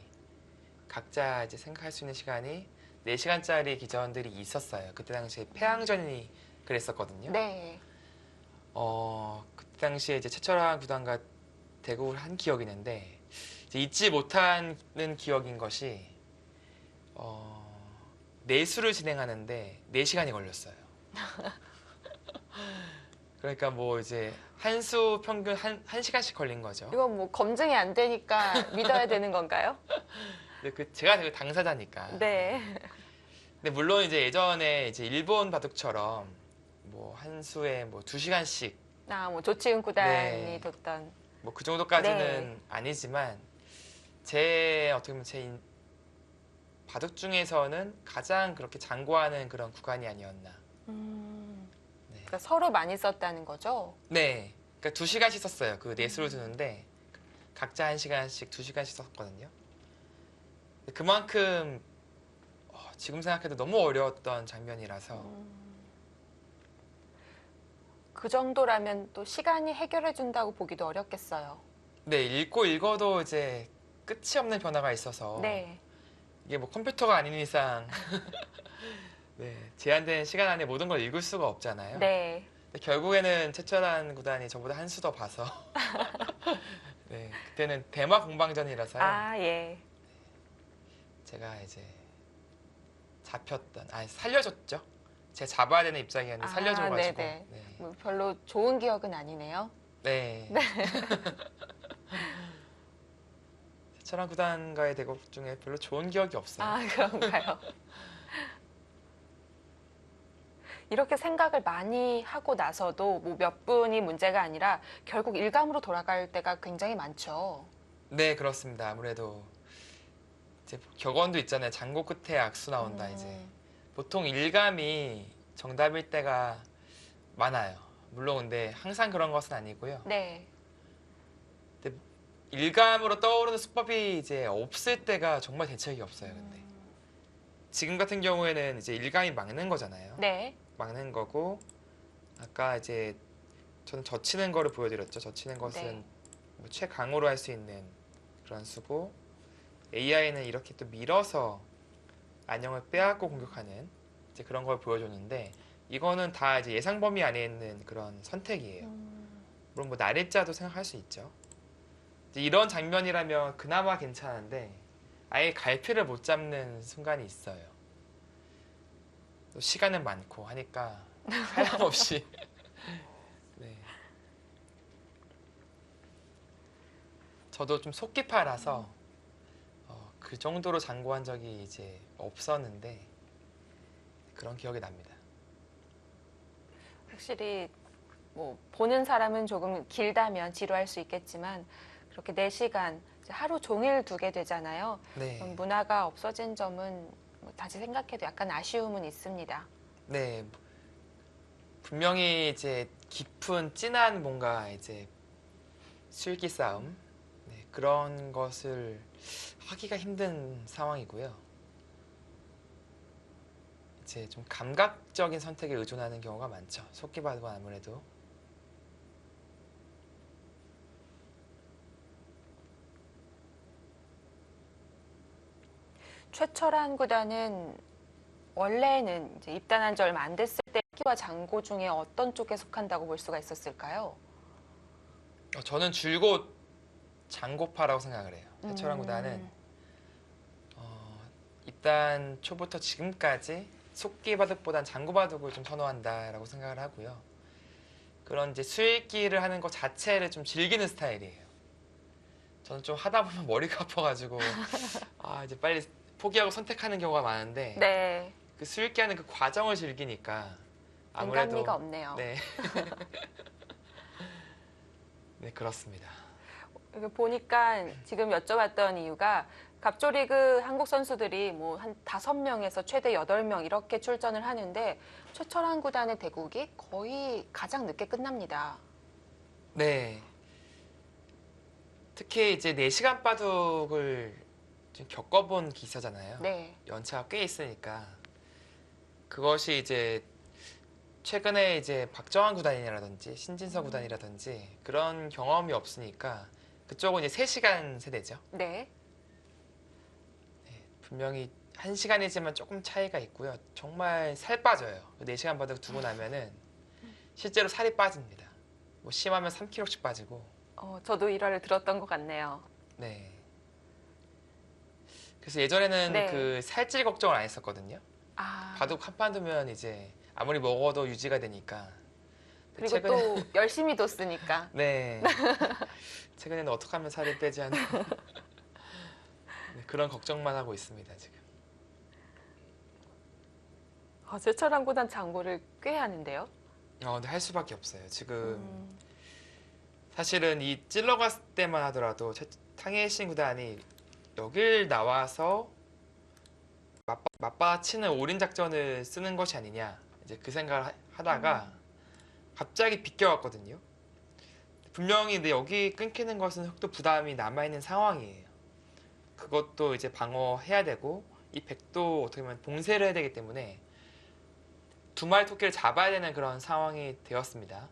각자 이제 생각할 수 있는 시간이 4시간짜리 기전들이 있었어요. 그때 당시에 패왕전이 그랬었거든요. 네. 그때 당시에 이제 최철한 구단과 대국을 한 기억이 있는데 이제 잊지 못하는 기억인 것이 내수를 진행하는데 4시간이 걸렸어요. 그러니까 뭐 이제 한 수 평균 한 시간씩 걸린 거죠. 이건 뭐 검증이 안 되니까 믿어야 되는 건가요? 근데 제가 그 당사자니까. 네. 근데 물론 이제 예전에 이제 일본 바둑처럼 뭐 한 수에 뭐 2시간씩 뭐 조치훈 구단이 네. 뒀던. 뭐 그 정도까지는 네. 아니지만 어떻게 보면 제 바둑 중에서는 가장 그렇게 장고하는 그런 구간이 아니었나. 네. 그러니까 서로 많이 썼다는 거죠? 네. 그러니까 2시간씩 썼어요. 그 내수를 두는데 각자 1시간씩 2시간씩 썼거든요. 그만큼 지금 생각해도 너무 어려웠던 장면이라서 그 정도라면 또 시간이 해결해 준다고 보기도 어렵겠어요. 네, 읽고 읽어도 이제 끝이 없는 변화가 있어서 네. 이게 뭐 컴퓨터가 아닌 이상 네, 제한된 시간 안에 모든 걸 읽을 수가 없잖아요. 네. 근데 결국에는 최철한 구단이 저보다 한 수 더 봐서 네, 그때는 대마 공방전이라서요. 예. 제가 이제 살려줬죠. 제가 잡아야 되는 입장이었는데 살려줘가지고. 네네. 네. 뭐 별로 좋은 기억은 아니네요. 네. 최철한 구단과의 대국 중에 별로 좋은 기억이 없어요. 그런가요? 이렇게 생각을 많이 하고 나서도 뭐 몇 분이 문제가 아니라 결국 일감으로 돌아갈 때가 굉장히 많죠. 네, 그렇습니다. 아무래도 이제 격언도 있잖아요. 장고 끝에 악수 나온다 이제. 보통 일감이 정답일 때가 많아요. 물론 근데 항상 그런 것은 아니고요. 네. 근데 일감으로 떠오르는 수법이 이제 없을 때가 정말 대책이 없어요. 근데 지금 같은 경우에는 이제 일감이 막는 거잖아요. 네. 막는 거고 아까 이제 저는 젖히는 거를 보여드렸죠. 젖히는 것은 네. 뭐 최강으로 할 수 있는 그런 수고 AI는 이렇게 또 밀어서 안녕을 빼앗고 공격하는 이제 그런 걸 보여줬는데 이거는 다 이제 예상 범위 안에 있는 그런 선택이에요. 물론 뭐 날일자도 생각할 수 있죠. 이제 이런 장면이라면 그나마 괜찮은데 아예 갈피를 못 잡는 순간이 있어요. 또 시간은 많고 하니까 하염없이 네. 저도 좀 속기파라서 그 정도로 장고한 적이 이제 없었는데 그런 기억이 납니다. 확실히 뭐 보는 사람은 조금 길다면 지루할 수 있겠지만 그렇게 4시간 하루 종일 두게 되잖아요. 네. 그럼 문화가 없어진 점은 뭐 다시 생각해도 약간 아쉬움은 있습니다. 네. 분명히 이제 깊은 진한 뭔가 이제 술기 싸움, 네, 그런 것을 하기가 힘든 상황이고요. 이제 좀 감각적인 선택에 의존하는 경우가 많죠. 속기bad은 아무래도. 최철한 구단은 원래는 이제 입단한 지 얼마 안 됐을 때 흑기와 장고 중에 어떤 쪽에 속한다고 볼 수가 있었을까요? 저는 줄곧 장고파라고 생각을 해요. 최철한 구단은 입단 초부터 지금까지 속기바둑보단 장고바둑을 좀 선호한다라고 생각을 하고요. 그런 이제 수읽기를 하는 것 자체를 좀 즐기는 스타일이에요. 저는 좀 하다 보면 머리가 아파가지고 이제 빨리 포기하고 선택하는 경우가 많은데 네, 그 수읽기 하는 그 과정을 즐기니까 아무래도 인간미가 없네요. 네. 네, 그렇습니다. 이거 보니까 지금 여쭤봤던 이유가 갑조리그 한국 선수들이 뭐 한 5명에서 최대 8명 이렇게 출전을 하는데 최철한 구단의 대국이 거의 가장 늦게 끝납니다. 네. 특히 이제 4시간 바둑을 좀 겪어본 기사잖아요. 네. 연차가 꽤 있으니까 그것이 이제 최근에 이제 박정환 구단이라든지 신진서 구단이라든지 그런 경험이 없으니까 그쪽은 이제 3시간 세대죠. 네. 네, 분명히 1시간이지만 조금 차이가 있고요. 정말 살 빠져요. 4시간 바둑 두고 나면은 실제로 살이 빠집니다. 뭐 심하면 3kg씩 빠지고. 저도 일화를 들었던 것 같네요. 네. 그래서 예전에는 네. 그 살찔 걱정을 안 했었거든요. 아, 바둑 한 판 두면 이제 아무리 먹어도 유지가 되니까. 그리고 또 열심히 뒀으니까. 네. 최근에는 어떻게 하면 살을 빼지 하는 네, 그런 걱정만 하고 있습니다, 지금. 최철한 구단 장고를 꽤 하는데요. 근데 할 수밖에 없어요. 지금 사실은 이 찔러갔을 때만 하더라도 탕예신 구단이 여길 나와서 맞받아치는 올인 작전을 쓰는 것이 아니냐 이제 그 생각을 하다가 갑자기 비껴왔거든요. 분명히 근데 여기 끊기는 것은 흑도 부담이 남아있는 상황이에요. 그것도 이제 방어해야 되고 이 백도 어떻게 보면 봉쇄를 해야 되기 때문에 2마리 토끼를 잡아야 되는 그런 상황이 되었습니다.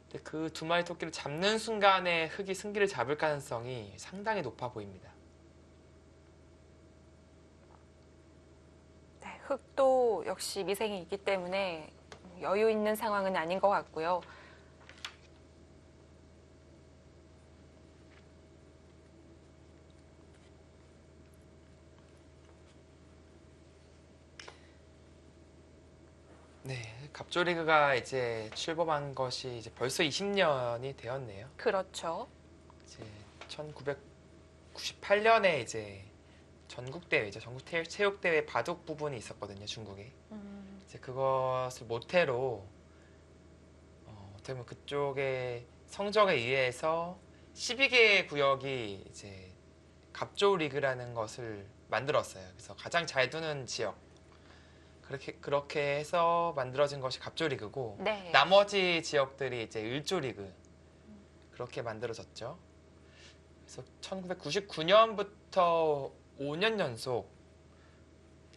근데 그 2마리 토끼를 잡는 순간에 흑이 승기를 잡을 가능성이 상당히 높아 보입니다. 네, 흑도 역시 미생이 있기 때문에 여유 있는 상황은 아닌 것 같고요. 네, 갑조리그가 이제 출범한 것이 이제 벌써 20년이 되었네요. 그렇죠. 이제 1998년에 이제 전국 대회죠. 전국 체육 대회 바둑 부분이 있었거든요, 중국에. 이제 그것을 모태로 어떻게 보면 그쪽의 성적에 의해서 12개 구역이 이제 갑조 리그라는 것을 만들었어요. 그래서 가장 잘 두는 지역 그렇게 해서 만들어진 것이 갑조 리그고 네. 나머지 지역들이 이제 을조 리그 그렇게 만들어졌죠. 그래서 1999년부터 5년 연속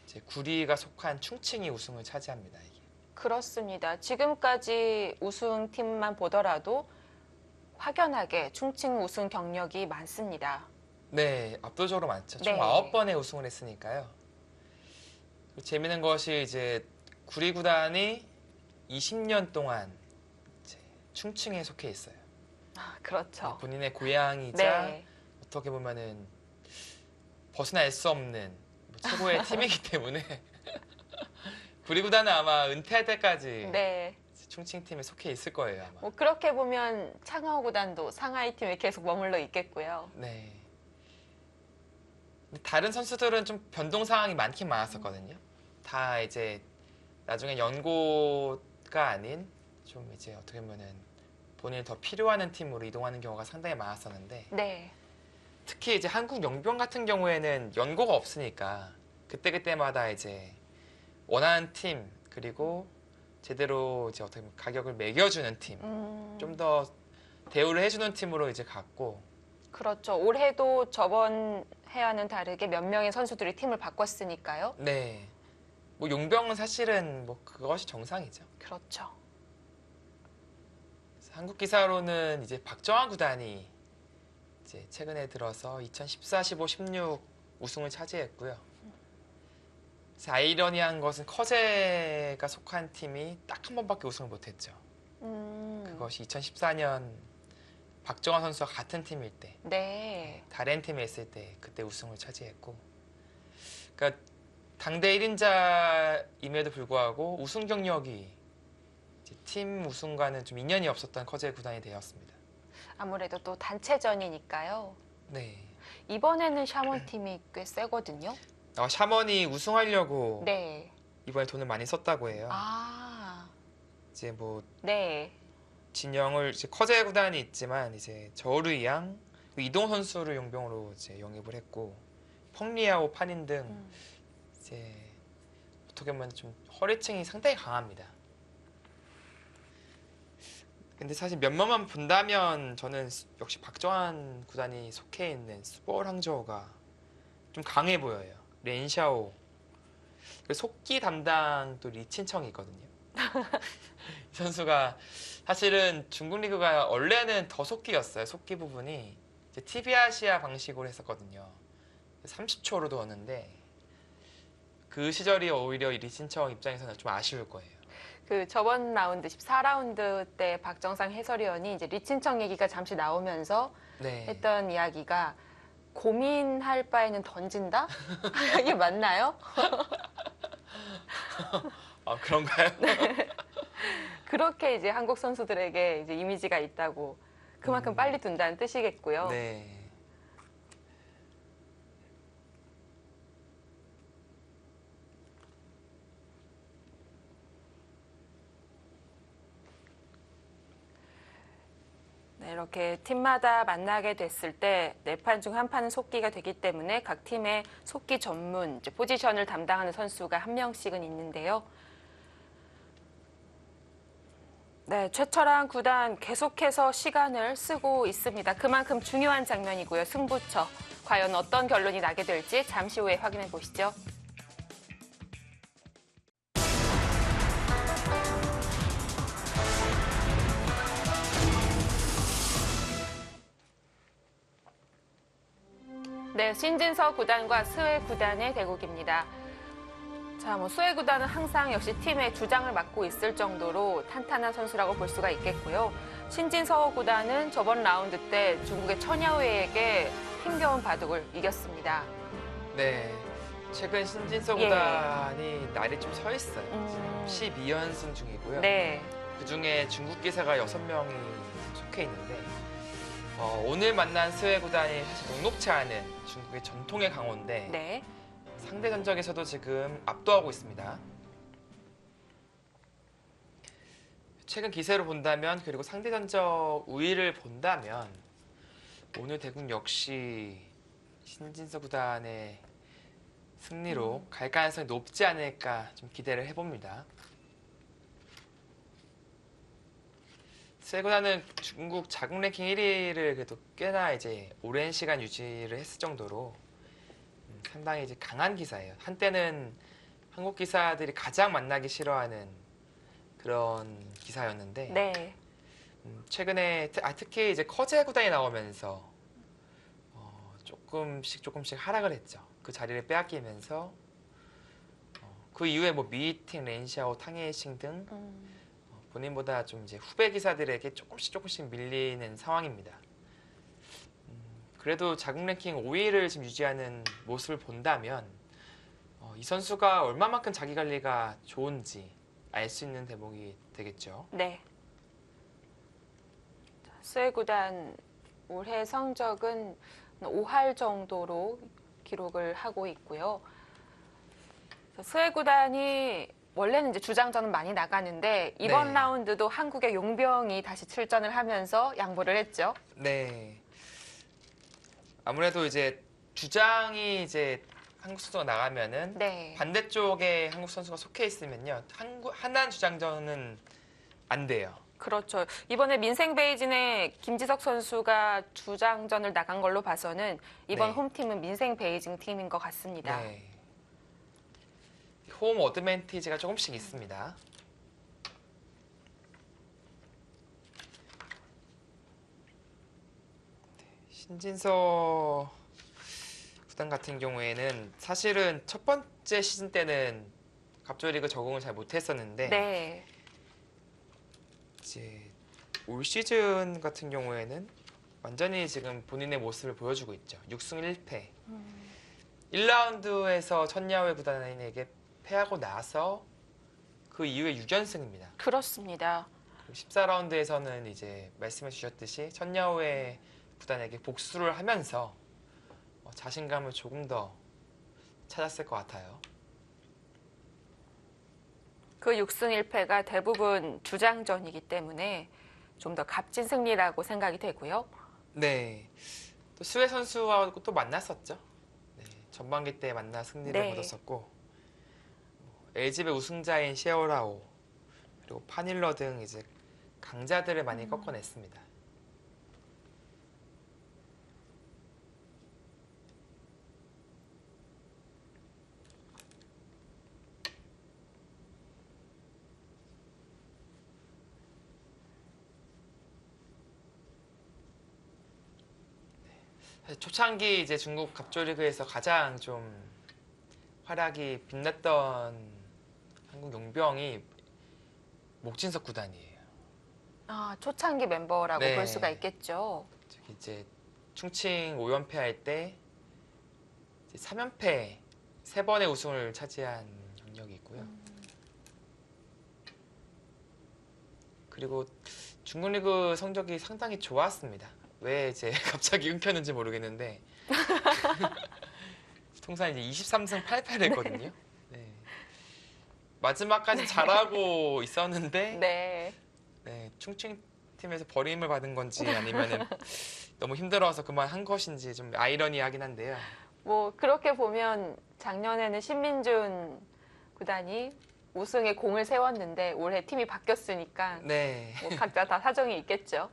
이제 구리가 속한 충칭이 우승을 차지합니다. 이게. 그렇습니다. 지금까지 우승팀만 보더라도 확연하게 충칭 우승 경력이 많습니다. 네, 압도적으로 많죠. 총 네. 9번의 우승을 했으니까요. 재미있는 것이 이제 구리 구단이 20년 동안 이제 충칭에 속해 있어요. 그렇죠. 본인의 고향이자 네. 어떻게 보면은 벗어날 수 없는 최고의 팀이기 때문에 구리 구단은 아마 은퇴할 때까지 네. 충칭팀에 속해 있을 거예요. 아마. 뭐 그렇게 보면 창하오 구단도 상하이 팀에 계속 머물러 있겠고요. 네. 근데 다른 선수들은 좀 변동 상황이 많긴 많았었거든요. 다 이제 나중에 연고가 아닌 좀 이제 어떻게 보면은 본인이 더 필요하는 팀으로 이동하는 경우가 상당히 많았었는데 네. 특히 이제 한국 용병 같은 경우에는 연고가 없으니까 그때그때마다 이제 원하는 팀 그리고 제대로 이제 어떻게 보면 가격을 매겨주는 팀, 좀 더 대우를 해주는 팀으로 이제 갔고 그렇죠. 올해도 저번 해와는 다르게 몇 명의 선수들이 팀을 바꿨으니까요. 네. 뭐 용병은 사실은 뭐 그것이 정상이죠. 그렇죠. 한국 기사로는 이제 박정환 구단이 이제 최근에 들어서 2014, 15, 16 우승을 차지했고요. 그래서 아이러니한 것은 커제가 속한 팀이 딱 한 번밖에 우승을 못했죠. 그것이 2014년 박정환 선수와 같은 팀일 때, 네. 다른 팀에 있을 때 그때 우승을 차지했고, 그러니까 당대 1인자임에도 불구하고 우승 경력이 이제 팀 우승과는 좀 인연이 없었던 커제 구단이 되었습니다. 아무래도 또 단체전이니까요. 네. 이번에는 샤먼 팀이 꽤 세거든요. 샤먼이 우승하려고 네. 이번에 돈을 많이 썼다고 해요. 아, 이제 뭐 네. 진영을 이제 커제 구단이 있지만 이제 저우르이양 이동 선수를 용병으로 이제 영입을 했고 펑리아오 판인 등 이제 어떻게 보면 좀 허리층이 상당히 강합니다. 근데 사실 면모만 본다면 저는 역시 박정환 구단이 속해 있는 수볼 항저우가 좀 강해 보여요. 렌샤오 그리고 속기 담당 또 리친청이 있거든요. 이 선수가 사실은 중국 리그가 원래는 더 속기였어요. 속기 부분이 이제 TV 아시아 방식으로 했었거든요. 30초로 두었는데 그 시절이 오히려 이 리친청 입장에서는 좀 아쉬울 거예요. 그 저번 라운드 14라운드 때 박정상 해설위원이 이제 리친청 얘기가 잠시 나오면서 네. 했던 이야기가 고민할 바에는 던진다? 이게 맞나요? 아 그런가요? 그렇게 이제 한국 선수들에게 이제 이미지가 있다고 그만큼 빨리 둔다는 뜻이겠고요. 네. 네, 이렇게 팀마다 만나게 됐을 때 네 판 중 한 판은 속기가 되기 때문에 각 팀의 속기 전문 이제 포지션을 담당하는 선수가 한 명씩은 있는데요. 네, 최철한 구단 계속해서 시간을 쓰고 있습니다. 그만큼 중요한 장면이고요. 승부처. 과연 어떤 결론이 나게 될지 잠시 후에 확인해 보시죠. 네, 신진서 구단과 스웨 구단의 대국입니다. 자, 스웨 구단은 항상 역시 팀의 주장을 맡고 있을 정도로 탄탄한 선수라고 볼 수가 있겠고요. 신진서 구단은 저번 라운드 때 중국의 천야오에게 힘겨운 바둑을 이겼습니다. 네. 최근 신진서 예. 구단이 날이 좀 서 있어요. 지금 12연승 중이고요. 네. 그중에 중국 기사가 6명이 속해 있는데 오늘 만난 스웨 구단이 사실 녹록치 않은 중국의 전통의 강호인데 네. 상대 전적에서도 지금 압도하고 있습니다. 최근 기세로 본다면 그리고 상대 전적 우위를 본다면 오늘 대국 역시 신진서 구단의 승리로 갈 가능성이 높지 않을까 좀 기대를 해봅니다. 스웨 구단은 중국 자국 랭킹 1위를 그래도 꽤나 이제 오랜 시간 유지를 했을 정도로 상당히 이제 강한 기사예요. 한때는 한국 기사들이 가장 만나기 싫어하는 그런 기사였는데 네. 최근에 특히 이제 커제 구단이 나오면서 조금씩 하락을 했죠. 그 자리를 빼앗기면서 그 이후에 뭐 미팅, 렌샤오, 탕헤이싱 등 본인보다 좀 이제 후배 기사들에게 조금씩 밀리는 상황입니다. 그래도 자국 랭킹 5위를 지금 유지하는 모습을 본다면 이 선수가 얼마만큼 자기 관리가 좋은지 알 수 있는 대목이 되겠죠. 네. 스웨 구단 올해 성적은 5할 정도로 기록을 하고 있고요. 스웨 구단이 원래는 이제 주장전은 많이 나가는데 이번 네. 라운드도 한국의 용병이 다시 출전을 하면서 양보를 했죠. 네. 아무래도 이제 주장이 이제 한국 선수가 나가면은 네. 반대쪽에 한국 선수가 속해 있으면요. 한한 주장전은 안 돼요. 그렇죠. 이번에 민생 베이징의 김지석 선수가 주장전을 나간 걸로 봐서는 이번 네. 홈팀은 민생 베이징 팀인 것 같습니다. 네. 홈 어드밴티지가 조금씩 있습니다. 신진서 구단 같은 경우에는 사실은 첫 번째 시즌 때는 갑조리그 적응을 잘 못했었는데 네. 이제 올 시즌 같은 경우에는 완전히 지금 본인의 모습을 보여주고 있죠. 6승 1패. 1라운드에서 천야오의 구단에게 패하고 나서 그 이후에 6연승입니다. 그렇습니다. 14라운드에서는 이제 말씀해 주셨듯이 천야오의 구단에게 복수를 하면서 자신감을 조금 더 찾았을 것 같아요. 그 6승 1패가 대부분 주장전이기 때문에 좀 더 값진 승리라고 생각이 되고요. 네. 또 스웨 선수하고 또 만났었죠. 네. 전반기 때 만나 승리를 네. 거뒀었고 LG배 우승자인 시에오라오 그리고 파닐러 등 이제 강자들을 많이 꺾어냈습니다. 사실 초창기 이제 중국 갑조리그에서 가장 좀 활약이 빛났던 한국 용병이 목진석 구단이에요. 아, 초창기 멤버라고 네. 볼 수가 있겠죠. 저기 이제 충칭 5연패 할 때 3연패 3번의 우승을 차지한 경력이 있고요. 그리고 중국 리그 성적이 상당히 좋았습니다. 왜 이제 갑자기 끊겼는지 모르겠는데 통산 이제 23승 8패를 했거든요. 네. 마지막까지 잘하고 있었는데 네. 네, 충칭 팀에서 버림을 받은 건지 아니면은 너무 힘들어서 그만한 것인지 좀 아이러니하긴 한데요. 뭐 그렇게 보면 작년에는 신민준 구단이 우승에 공을 세웠는데 올해 팀이 바뀌었으니까 네, 뭐 각자 다 사정이 있겠죠.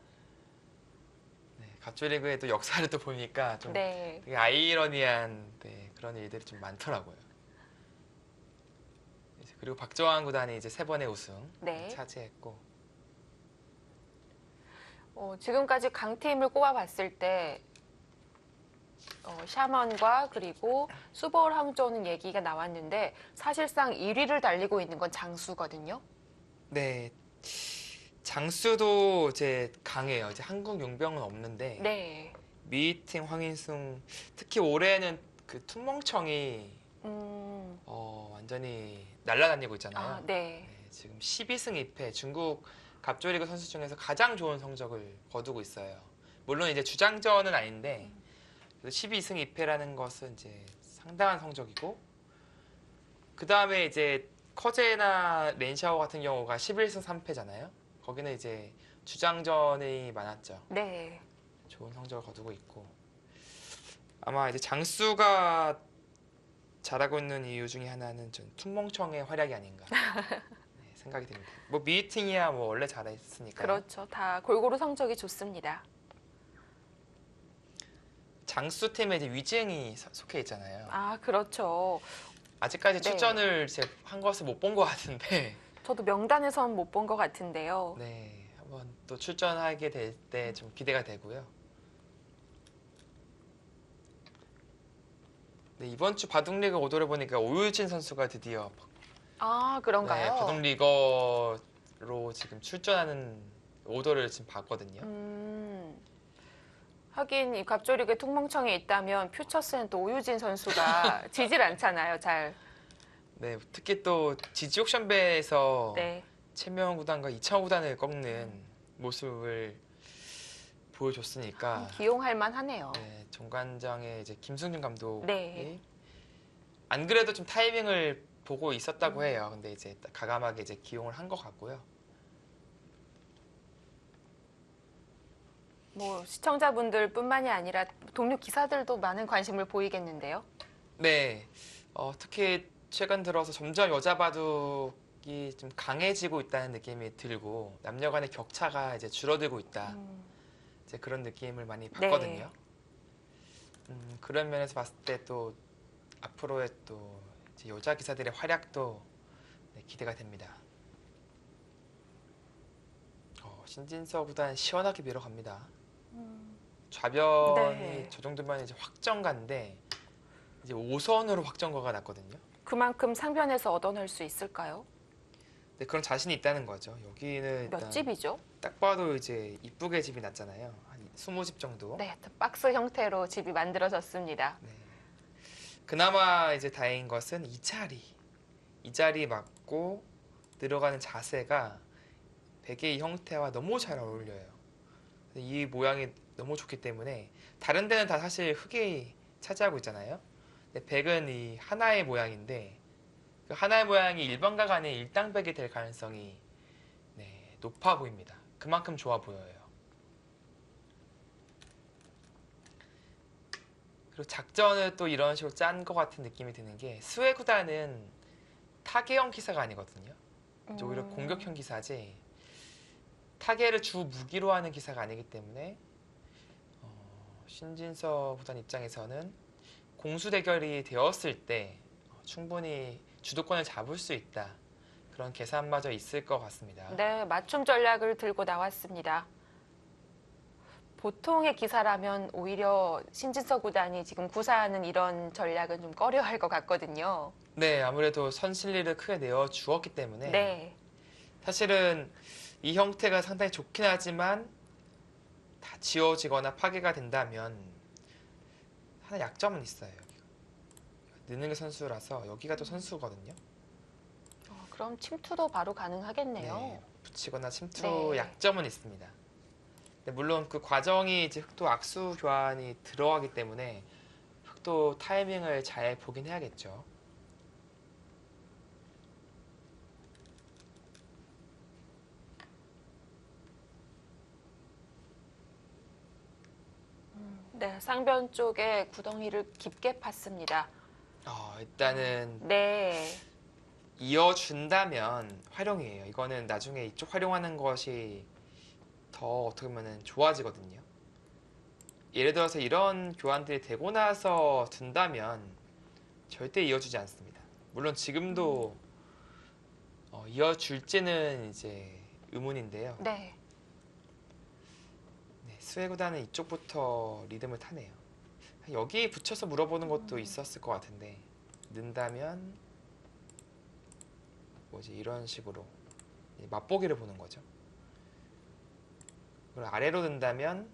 네 갑조리그의 또 역사를 또 보니까 좀 네. 되게 아이러니한 네, 그런 일들이 좀 많더라고요. 그리고 박정환 구단이 이제 3번의 우승 네. 차지했고 지금까지 강팀을 꼽아봤을 때 샤먼과 그리고 수보울 항저우는 얘기가 나왔는데 사실상 1위를 달리고 있는 건 장수거든요. 네, 장수도 이제 강해요. 이제 한국 용병은 없는데 네. 미팅 황인승 특히 올해는 그 툰멍청이 완전히 날아다니고 있잖아요. 아, 네. 네, 지금 12승 2패 중국 갑조리그 선수 중에서 가장 좋은 성적을 거두고 있어요. 물론 이제 주장전은 아닌데 12승 2패라는 것은 이제 상당한 성적이고 그 다음에 이제 커제나 렌샤오 같은 경우가 11승 3패잖아요. 거기는 이제 주장전이 많았죠. 네. 좋은 성적을 거두고 있고 아마 이제 장수가 잘하고 있는 이유 중에 하나는 전 툰멍청의 활약이 아닌가 네, 생각이 듭니다. 뭐 미팅이야 뭐 원래 잘했으니까. 그렇죠. 다 골고루 성적이 좋습니다. 장수 팀에 이제 위지행이 속해 있잖아요. 아, 그렇죠. 아직까지 네. 출전을 제 한 것을 못 본 것 같은데 저도 명단에선 못 본 것 같은데요. 네 한번 또 출전하게 될 때 좀 기대가 되고요. 네, 이번 주 바둑리그 오더를 보니까 오유진 선수가 드디어 아, 네, 그런가요? 바둑리거로 지금 출전하는 오더를 지금 봤거든요. 하긴 이 갑조리그에 퉁멍청이 있다면 퓨처스는 또 오유진 선수가 지질 않잖아요, 잘. 네, 특히 또 지지 옥션배에서 네. 최명훈 구단과 이창호 구단을 꺾는 모습을 보여줬으니까 기용할 만하네요. 네, 정관장의 이제 김승준 감독이 네. 안 그래도 좀 타이밍을 보고 있었다고 해요. 근데 이제 가감하게 이제 기용을 한 것 같고요. 뭐 시청자분들뿐만이 아니라 동료 기사들도 많은 관심을 보이겠는데요. 네, 특히 최근 들어서 점점 여자 바둑이 좀 강해지고 있다는 느낌이 들고 남녀 간의 격차가 이제 줄어들고 있다. 이제 그런 느낌을 많이 받거든요. 그런 면에서 봤을 때 또 앞으로의 또 이제 여자 기사들의 활약도 네, 기대가 됩니다. 신진서 구단 시원하게 밀어갑니다. 좌변이 네. 저 정도면 이제 확정가인데 이제 5선으로 확정가가 났거든요. 그만큼 상변에서 얻어낼 수 있을까요? 네, 그런 자신이 있다는 거죠. 여기는 몇 일단 집이죠? 딱 봐도 이제 이쁘게 집이 났잖아요. 한 20집 정도. 네, 박스 형태로 집이 만들어졌습니다. 네. 그나마 이제 다행인 것은 이 자리 맞고 들어가는 자세가 베개의 형태와 너무 잘 어울려요. 이 모양이 너무 좋기 때문에 다른 데는 다 사실 흙이 차지하고 있잖아요. 근데 백은 이 하나의 모양인데 그 하나의 모양이 일반가가 아닌 일당백이 될 가능성이 네, 높아 보입니다. 그만큼 좋아 보여요. 그리고 작전을 또 이런 식으로 짠 것 같은 느낌이 드는 게 스웨 구단은 타개형 기사가 아니거든요. 오히려 공격형 기사지 타개를 주 무기로 하는 기사가 아니기 때문에 신진서 구단 입장에서는 공수 대결이 되었을 때 충분히 주도권을 잡을 수 있다. 그런 계산마저 있을 것 같습니다. 네, 맞춤 전략을 들고 나왔습니다. 보통의 기사라면 오히려 신진서 구단이 지금 구사하는 이런 전략은 좀 꺼려할 것 같거든요. 네, 아무래도 선실리를 크게 내어 주었기 때문에 네. 사실은 이 형태가 상당히 좋긴 하지만 다 지워지거나 파괴가 된다면 하나 약점은 있어요. 느는 게 선수라서 여기가 또 선수거든요. 그럼 침투도 바로 가능하겠네요. 네, 붙이거나 침투 네. 약점은 있습니다. 근데 물론 그 과정이 이제 흑도 악수 교환이 들어가기 때문에 흑도 타이밍을 잘 보긴 해야겠죠. 네, 상변 쪽에 구덩이를 깊게 팠습니다. 일단은 네. 이어준다면 활용이에요. 이거는 나중에 이쪽 활용하는 것이 더 어떻게 보면 좋아지거든요. 예를 들어서 이런 교환들이 되고 나서 둔다면 절대 이어주지 않습니다. 물론 지금도 이어줄지는 이제 의문인데요. 네. 네, 스웨 구단은 이쪽부터 리듬을 타네요. 여기 붙여서 물어보는 것도 있었을 것 같은데 는다면 뭐지 이런 식으로 맛보기를 보는 거죠. 그리고 아래로 든다면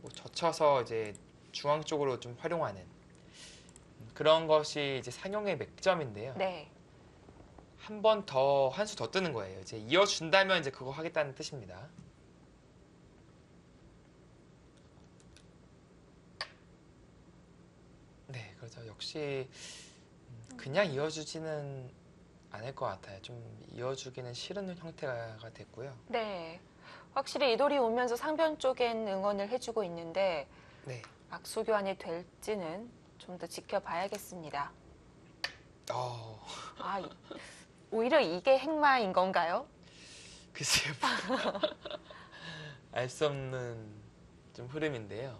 뭐 젖혀서 이제 중앙 쪽으로 좀 활용하는 그런 것이 이제 상용의 맥점인데요. 네. 한 번 더 한 수 더 뜨는 거예요. 이제 이어준다면 이제 그거 하겠다는 뜻입니다. 네, 그렇죠. 역시 그냥 이어주지는 않을 것 같아요. 좀 이어주기는 싫은 형태가 됐고요. 네. 확실히 이돌이 오면서 상변 쪽엔 응원을 해주고 있는데 네. 악수 교환이 될지는 좀 더 지켜봐야겠습니다. 오히려 이게 행마인 건가요? 글쎄요. 알 수 없는 좀 흐름인데요.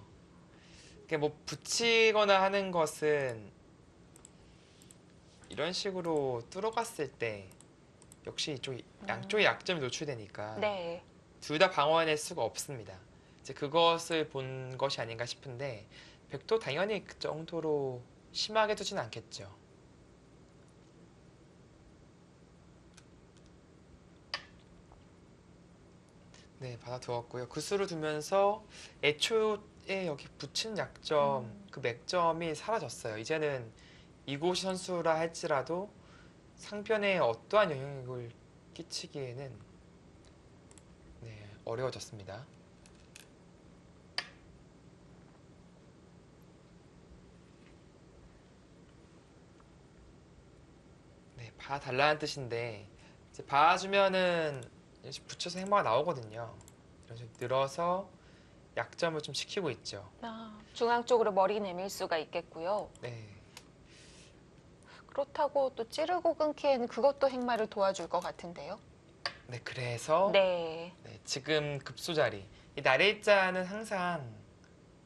이게 뭐 붙이거나 하는 것은 이런 식으로 뚫어갔을 때 역시 이쪽 양쪽의 약점이 노출되니까 네. 둘 다 방어해낼 수가 없습니다. 이제 그것을 본 것이 아닌가 싶은데 백도 당연히 그 정도로 심하게 두진 않겠죠. 네, 받아두었고요. 그 수를 두면서 애초에 여기 붙인 약점, 그 맥점이 사라졌어요. 이제는 이곳이 선수라 할지라도 상편에 어떠한 영향력을 끼치기에는 네, 어려워졌습니다. 봐달라는 뜻인데 이제 봐주면은 이제 붙여서 행마가 나오거든요. 이런 식으로 늘어서 약점을 좀 지키고 있죠. 중앙 쪽으로 머리 내밀 수가 있겠고요. 네. 그렇다고 또 찌르고 끊기에는 그것도 행마를 도와줄 것 같은데요. 네, 그래서 네. 네, 지금 급소 자리. 이 나래자는 항상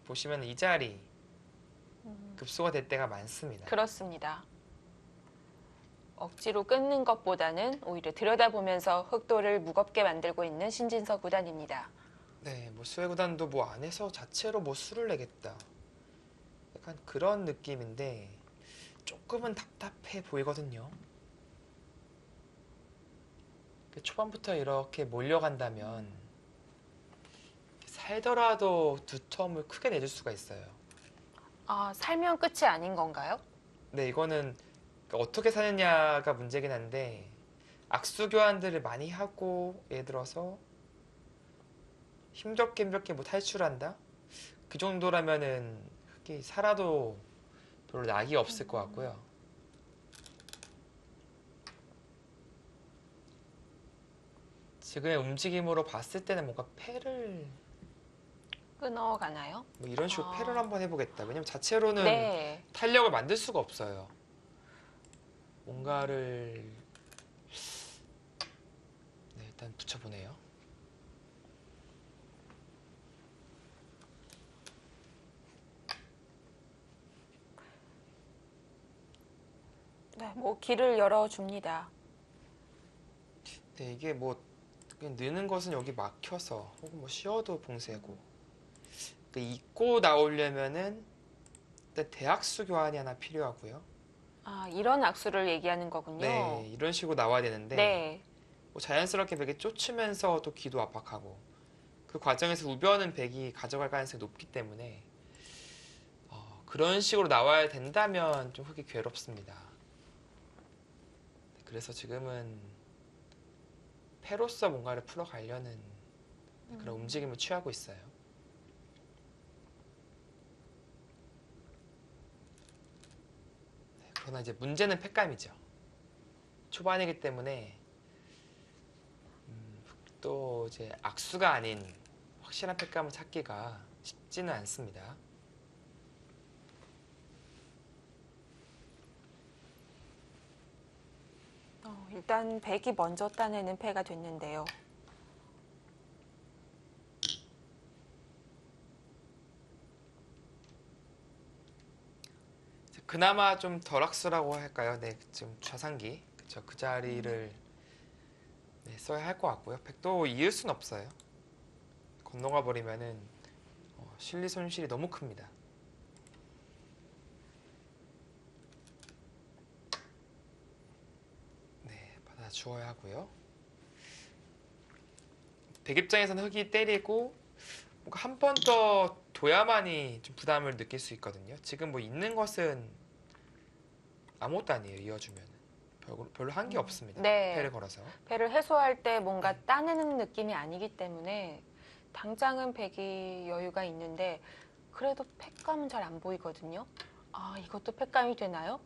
보시면 이 자리 급소가 될 때가 많습니다. 그렇습니다. 억지로 끊는 것보다는 오히려 들여다보면서 흑도를 무겁게 만들고 있는 신진서 구단입니다. 네, 뭐 수혜 구단도 뭐 안에서 자체로 뭐 수를 내겠다. 약간 그런 느낌인데 조금은 답답해 보이거든요. 초반부터 이렇게 몰려간다면 살더라도 두 텀을 크게 내줄 수가 있어요. 아, 살면 끝이 아닌 건가요? 네, 이거는 어떻게 사느냐가 문제긴 한데 악수 교환들을 많이 하고 예를 들어서 힘겹게 뭐 탈출한다? 그 정도라면은 흑이 살아도 별로 낙이 없을 것 같고요. 지금의 움직임으로 봤을 때는 뭔가 패를 끊어가나요? 뭐 이런 식으로 아. 패를 한번 해보겠다. 왜냐면 자체로는 네. 탄력을 만들 수가 없어요. 뭔가를 네, 일단 붙여보네요. 네, 뭐 길을 열어줍니다. 네, 이게 뭐 그냥 느는 것은 여기 막혀서 혹은 뭐 쉬어도 봉쇄고 입고 나오려면은 일단 대학수 교환이 하나 필요하고요. 아, 이런 악수를 얘기하는 거군요. 네, 이런 식으로 나와야 되는데 네. 뭐 자연스럽게 백이 쫓으면서 또 기도 압박하고 그 과정에서 우변은 백이 가져갈 가능성이 높기 때문에 그런 식으로 나와야 된다면 좀 흑이 괴롭습니다. 그래서 지금은 패로서 뭔가를 풀어가려는 그런 움직임을 취하고 있어요. 네, 그러나 이제 문제는 패감이죠. 초반이기 때문에 또 이제 악수가 아닌 확실한 패감을 찾기가 쉽지는 않습니다. 일단 백이 먼저 따내는 패가 됐는데요. 그나마 좀 덜 악수라고 할까요? 네, 지금 좌상기 그쵸? 그 자리를 네, 써야 할 것 같고요. 백도 이을 순 없어요. 건너가 버리면은 실리 손실이 너무 큽니다. 네, 받아 주어야 하고요. 백 입장에서는 흑이 때리고 한 번 더 둬야만이 좀 부담을 느낄 수 있거든요. 지금 뭐 있는 것은 아무것도 아니에요. 이어주면 별로 한 게 없습니다. 네. 패를 걸어서. 패를 해소할 때 뭔가 따내는 느낌이 아니기 때문에 당장은 백이 여유가 있는데 그래도 패감은 잘 안 보이거든요. 아, 이것도 패감이 되나요?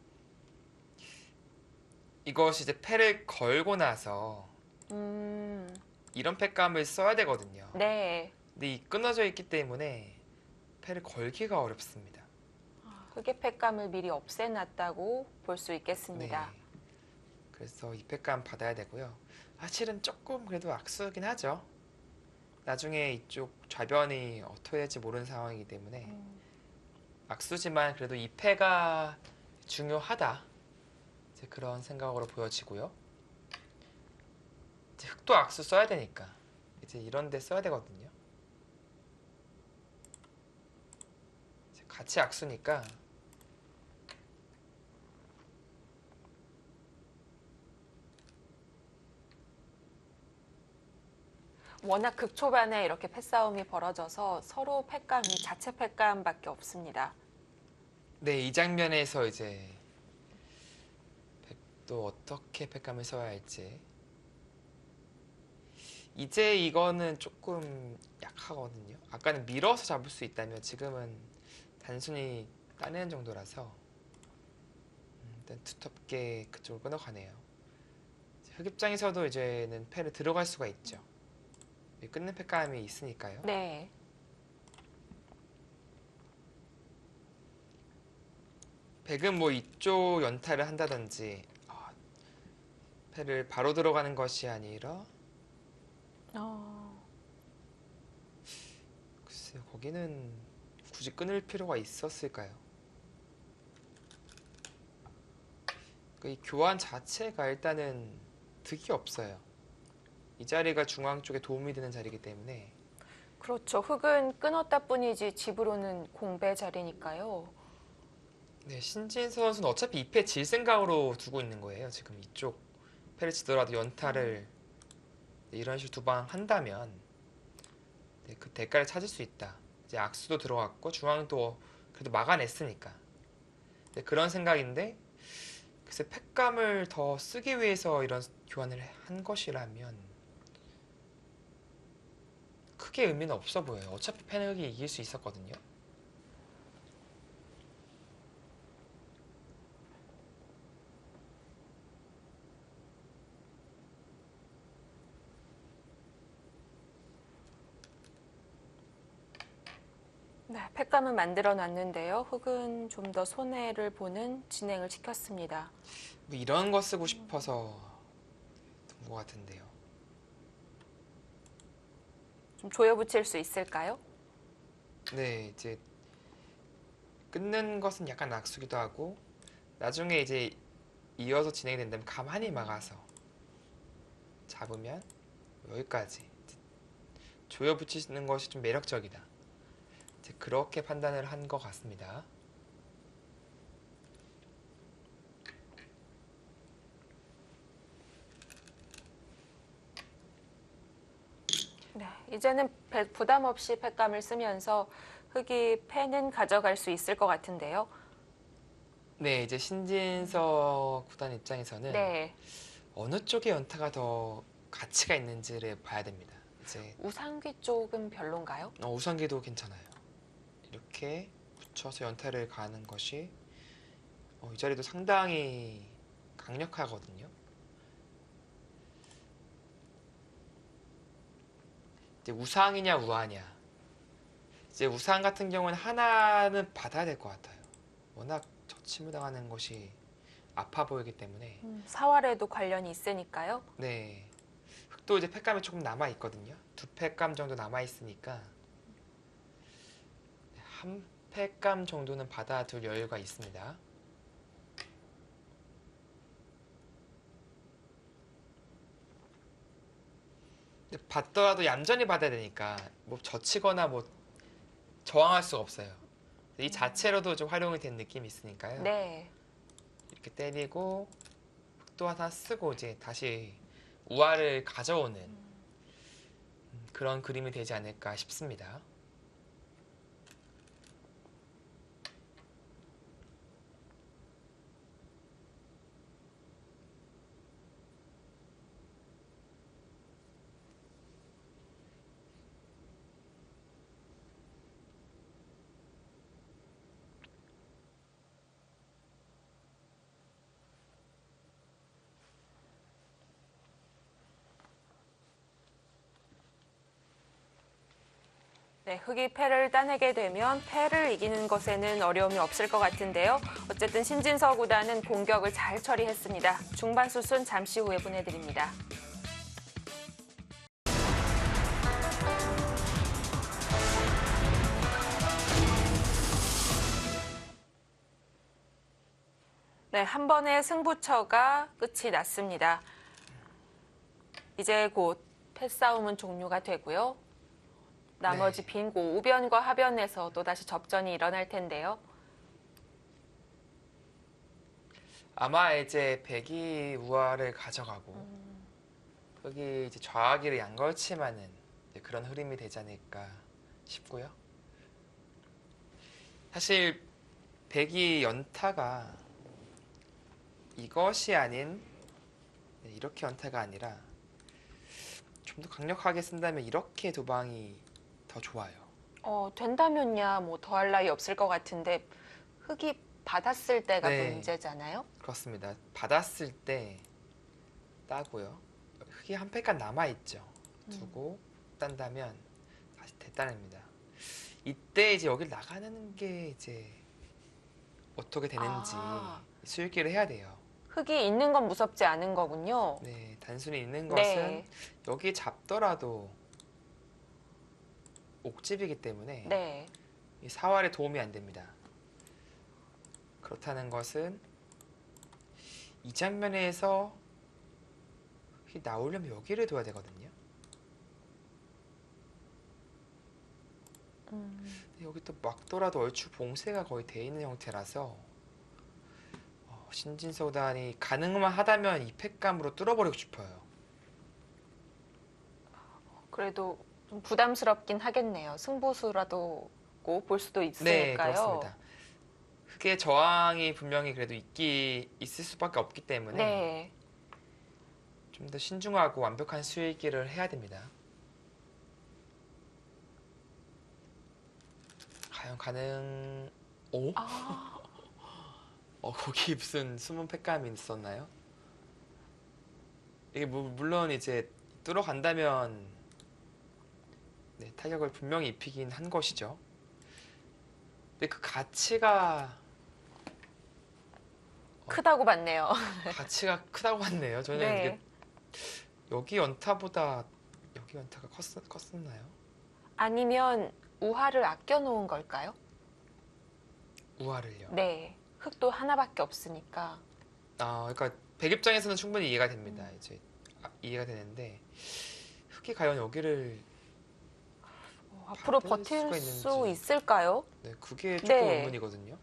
이것이 이제 패를 걸고 나서 이런 패감을 써야 되거든요. 네. 근데 이 끊어져 있기 때문에 패를 걸기가 어렵습니다. 흑의 패감을 미리 없애놨다고 볼 수 있겠습니다. 네. 그래서 이 패감 받아야 되고요. 사실은 조금 그래도 악수긴 하죠. 나중에 이쪽 좌변이 어떻게 될지 모르는 상황이기 때문에 악수지만 그래도 이 패가 중요하다. 이제 그런 생각으로 보여지고요. 이제 흑도 악수 써야 되니까 이제 이런 데 써야 되거든요. 이제 같이 악수니까 워낙 극초반에 이렇게 패싸움이 벌어져서 서로 패감이 자체 패감밖에 없습니다. 네, 이 장면에서 이제 백도 어떻게 패감을 써야 할지 이제 이거는 조금 약하거든요. 아까는 밀어서 잡을 수 있다면 지금은 단순히 따내는 정도라서 일단 두텁게 그쪽으로 끊어가네요. 흑 입장에서도 이제는 패를 들어갈 수가 있죠. 끊는 패감이 있으니까요. 네. 백은 뭐 이쪽 연타를 한다든지 패를 바로 들어가는 것이 아니라 글쎄요, 거기는 굳이 끊을 필요가 있었을까요? 이 교환 자체가 일단은 득이 없어요. 이 자리가 중앙 쪽에 도움이 되는 자리이기 때문에. 그렇죠. 흑은 끊었다 뿐이지 집으로는 공배 자리니까요. 네, 신진 선수는 어차피 2패 질 생각으로 두고 있는 거예요. 지금 이쪽 패를 치더라도 연타를 이런 식으로 두 방 한다면 그 대가를 찾을 수 있다. 이제 악수도 들어갔고 중앙도 그래도 막아냈으니까. 그런 생각인데 글쎄 팩감을 더 쓰기 위해서 이런 교환을 한 것이라면 크게 의미는 없어 보여요. 어차피 패널이 이길 수 있었거든요. 네, 팩감은 만들어 놨는데요. 흑은 좀 더 손해를 보는 진행을 시켰습니다. 뭐 이런 거 쓰고 싶어서 둔 것 같은데요. 좀 조여붙일 수 있을까요? 네, 이제 끊는 것은 약간 악수기도 하고 나중에 이제 이어서 진행이 된다면 가만히 막아서 잡으면 여기까지 조여 붙이는 것이 좀 매력적이다. 이제 그렇게 판단을 한 것 같습니다. 네, 이제는 부담 없이 팩감을 쓰면서 흑이 패는 가져갈 수 있을 것 같은데요. 네, 이제 신진서 구단 입장에서는 네, 어느 쪽의 연타가 더 가치가 있는지를 봐야 됩니다. 이제 우상귀 쪽은 별론가요? 우선기도 괜찮아요. 이렇게 붙여서 연타를 가는 것이 이 자리도 상당히 강력하거든요. 이제 우상이냐 우하냐. 이제 우상 같은 경우는 하나는 받아야 될 것 같아요. 워낙 저침을 당하는 것이 아파 보이기 때문에. 사활에도 관련이 있으니까요. 네. 흑도 이제 팩감이 조금 남아 있거든요. 두 팩감 정도 남아 있으니까 한 팩감 정도는 받아둘 여유가 있습니다. 근데 받더라도 얌전히 받아야 되니까 뭐 젖히거나 뭐 저항할 수가 없어요. 이 자체로도 좀 활용이 된 느낌이 있으니까요. 네. 이렇게 때리고 흑도 하나 쓰고 이제 다시 우화를 가져오는 그런 그림이 되지 않을까 싶습니다. 네, 흑이 패를 따내게 되면 패를 이기는 것에는 어려움이 없을 것 같은데요. 어쨌든 신진서 구단은 공격을 잘 처리했습니다. 중반 수순 잠시 후에 보내드립니다. 네, 한 번의 승부처가 끝이 났습니다. 이제 곧 패싸움은 종료가 되고요. 나머지 네. 빈고 우변과 하변에서 또다시 접전이 일어날 텐데요. 아마 이제 백이 우화를 가져가고 흑이 이제 좌하기를 양걸침하는 그런 흐름이 되지 않을까 싶고요. 사실 백이 연타가 이것이 아닌 이렇게 연타가 아니라 좀 더 강력하게 쓴다면 이렇게 두 방이 더 좋아요. 된다면야 뭐 더할 나위 없을 것 같은데 흑이 받았을 때가 네. 문제잖아요. 그렇습니다. 받았을 때 따고요. 흙이 한 팩감 남아 있죠. 음. 두고 딴다면 다시 대따냅니다. 이때 이제 여기 나가는 게 이제 어떻게 되는지 아. 수익기를 해야 돼요. 흙이 있는 건 무섭지 않은 거군요. 네, 단순히 있는 것은 네. 여기 잡더라도 옥집이기 때문에 네. 이 사활에 도움이 안 됩니다. 그렇다는 것은 이 장면에서 흙이 나오려면 여기를 둬야 되거든요. 근데 여기 또 막더라도 얼추 봉쇄가 거의 돼 있는 형태라서 신진서구단이 가능만 하다면 이 팩감으로 뚫어버리고 싶어요. 그래도 좀 부담스럽긴 하겠네요. 승부수라도 볼 수도 네, 있으니까요. 그렇습니다. 흙의 저항이 분명히 그래도 있을 수밖에 없기 때문에 네. 좀 더 신중하고 완벽한 수익기를 해야 됩니다. 과연 가능... 오? 아, 거기 무슨 숨은 팩감이 있었나요? 이게 물론 이제 뚫어간다면 네, 타격을 분명히 입히긴 한 것이죠. 근데 그 가치가 크다고 봤네요. 가치가 크다고 봤네요. 저는 네. 이게 여기 연타보다 여기 연타가 컸었나요? 아니면 우화를 아껴 놓은 걸까요? 우화를요. 네. 흙도 하나밖에 없으니까. 그러니까 백 입장에서는 충분히 이해가 됩니다. 이제 이해가 되는데 흙이 과연 여기를 앞으로 받을 버틸 수가 수 있는지. 있을까요? 네, 그게 조금 네. 의문이거든요.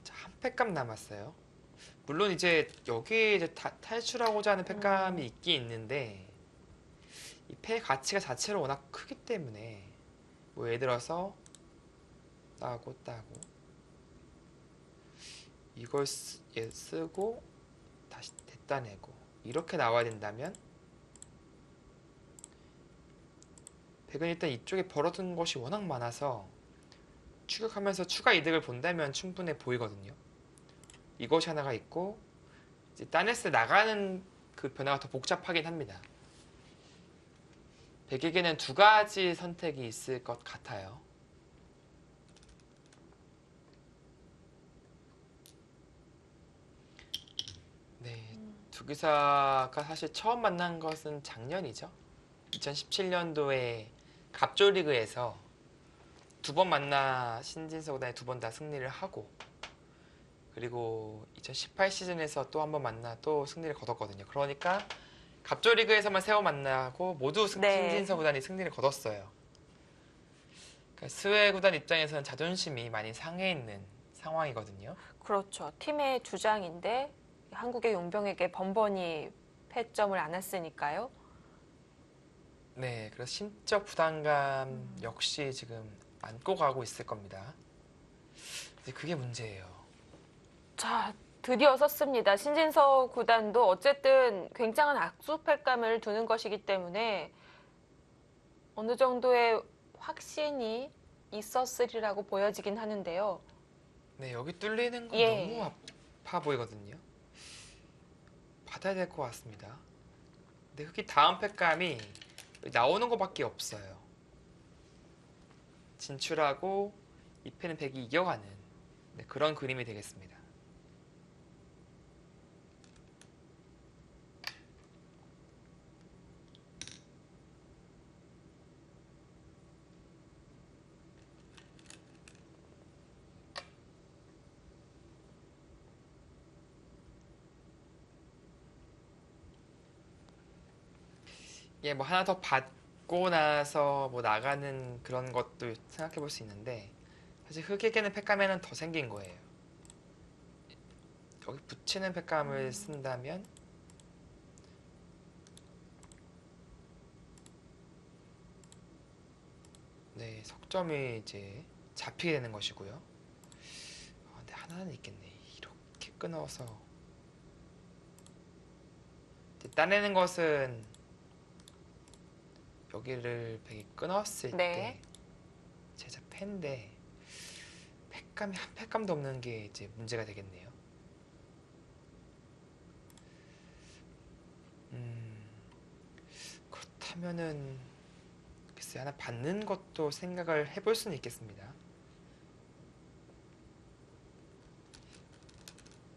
자, 한 팩감 남았어요. 물론 이제 여기 이제 탈출하고자 하는 팩감이 있긴 있는데 이 팩 가치가 자체로 워낙 크기 때문에 뭐 예를 들어서 따고 이걸 쓰고 다시 댔다내고 이렇게 나와야 된다면 백은 일단 이쪽에 벌어둔 것이 워낙 많아서 추격하면서 추가 이득을 본다면 충분해 보이거든요. 이것이 하나가 있고 이제 따냈을 때 나가는 그 변화가 더 복잡하긴 합니다. 백에게는 두 가지 선택이 있을 것 같아요. 네, 두 기사가 사실 처음 만난 것은 작년이죠. 2017년도에 갑조리그에서 두 번 만나 신진서구단이 두 번 다 승리를 하고 그리고 2018 시즌에서 또 한 번 만나 또 승리를 거뒀거든요. 그러니까 갑조리그에서만 세 번 만나고 모두 네. 신진서구단이 승리를 거뒀어요. 그러니까 스웨 구단 입장에서는 자존심이 많이 상해 있는 상황이거든요. 그렇죠. 팀의 주장인데 한국의 용병에게 번번이 패점을 안았으니까요. 네, 그래서 심적 부담감 역시 지금 안고 가고 있을 겁니다. 이제 그게 문제예요. 자, 드디어 섰습니다. 신진서 구단도 어쨌든 굉장한 악수패감을 두는 것이기 때문에 어느 정도의 확신이 있었으리라고 보여지긴 하는데요. 네, 여기 뚫리는 건 예. 너무 아파 보이거든요. 받아야 될 것 같습니다. 근데 흑이 다음 팩감이 나오는 것밖에 없어요. 진출하고 이 패는 백이 이겨가는 네, 그런 그림이 되겠습니다. 예, 뭐 하나 더 받고 나서 뭐 나가는 그런 것도 생각해 볼 수 있는데 사실 흑에게는 팩감에는 더 생긴 거예요. 여기 붙이는 팩감을 쓴다면 네, 석점이 이제 잡히게 되는 것이고요. 근데 하나는 있겠네. 이렇게 끊어서 이제 따내는 것은 여기를 백이 끊었을 네. 때 제자 패인데 팩감이 한 팩감도 없는 게 이제 문제가 되겠네요. 하면은 글쎄 하나 받는 것도 생각을 해볼 수는 있겠습니다.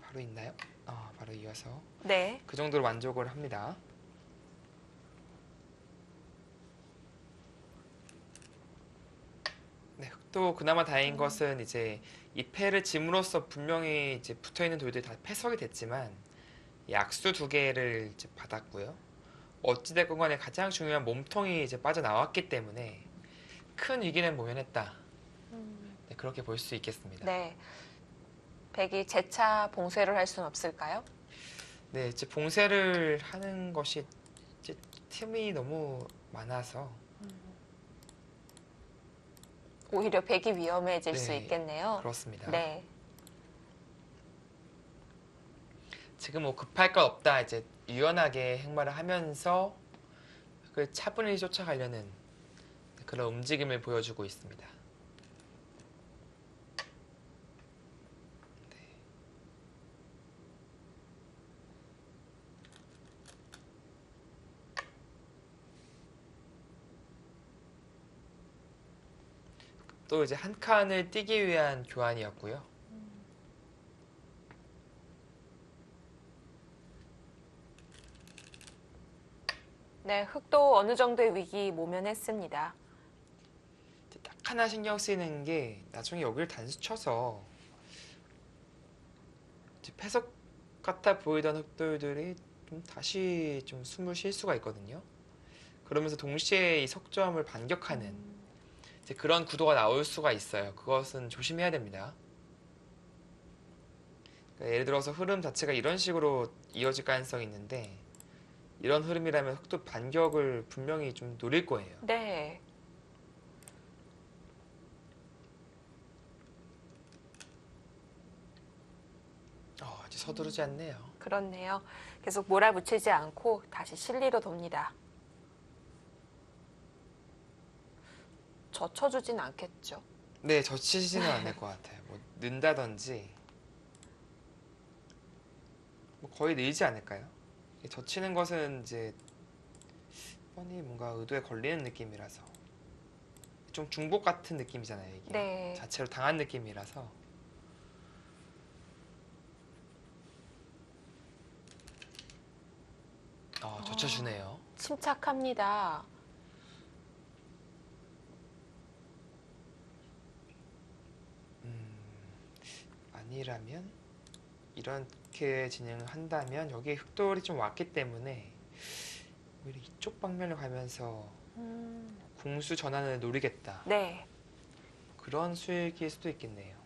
바로 있나요? 바로 이어서 네. 그 정도로 만족을 합니다. 네, 흑도 그나마 다행인 것은 이제 이 패를 짐으로써 분명히 이제 붙어 있는 돌들이 다 패석이 됐지만 이 악수 두 개를 이제 받았고요. 어찌됐건 간에 가장 중요한 몸통이 이제 빠져나왔기 때문에 큰 위기는 모면했다. 네, 그렇게 볼 수 있겠습니다. 네. 백이 재차 봉쇄를 할 수는 없을까요? 네, 이제 봉쇄를 하는 것이 이제 틈이 너무 많아서 오히려 백이 위험해질 수 네, 있겠네요. 그렇습니다. 네. 지금 뭐 급할 것 없다. 이제 유연하게 행마를 하면서 그 차분히 쫓아가려는 그런 움직임을 보여주고 있습니다. 네. 또 이제 한 칸을 뛰기 위한 교환이었고요. 네, 흑도 어느 정도의 위기 모면했습니다. 이제 딱 하나 신경 쓰이는 게 나중에 여기를 단수 쳐서 이제 패석 같아 보이던 흑돌들이 좀 다시 좀 숨을 쉴 수가 있거든요. 그러면서 동시에 이 석점을 반격하는 이제 그런 구도가 나올 수가 있어요. 그것은 조심해야 됩니다. 그러니까 예를 들어서 흐름 자체가 이런 식으로 이어질 가능성이 있는데 이런 흐름이라면 흑도 반격을 분명히 좀 노릴 거예요. 네. 아직 서두르지 않네요. 그렇네요. 계속 몰아붙이지 않고 다시 실리로 돕니다. 젖혀주진 않겠죠. 네, 젖히지는 않을 것 같아요. 뭐 는다든지 뭐 거의 늘지 않을까요? 젖히는 것은 이제 뻔히 뭔가 의도에 걸리는 느낌이라서 좀 중복 같은 느낌이잖아요. 이게 네. 자체로 당한 느낌이라서 젖혀주네요. 침착합니다. 아니라면 이렇게 진행을 한다면 여기에 흑돌이 좀 왔기 때문에 오히려 이쪽 방면을 가면서 공수 전환을 노리겠다. 네. 그런 수익일 수도 있겠네요.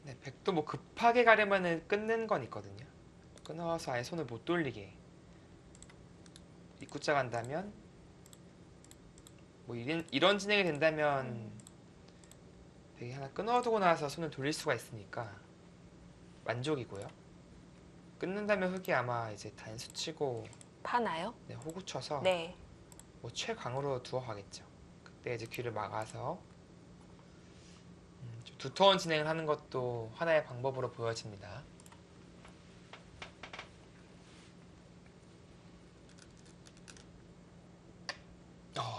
네, 백도 뭐 급하게 가려면은 끊는 건 있거든요. 끊어서 아예 손을 못 돌리게 입구자 간다면 뭐 이런 진행이 된다면 백이 하나 끊어두고 나서 손을 돌릴 수가 있으니까 만족이고요. 끊는다면 흑이 아마 이제 단수 치고 파나요? 네, 호구 쳐서 네. 뭐 최강으로 두어 가겠죠. 그때 이제 귀를 막아서 좀 두터운 진행을 하는 것도 하나의 방법으로 보여집니다.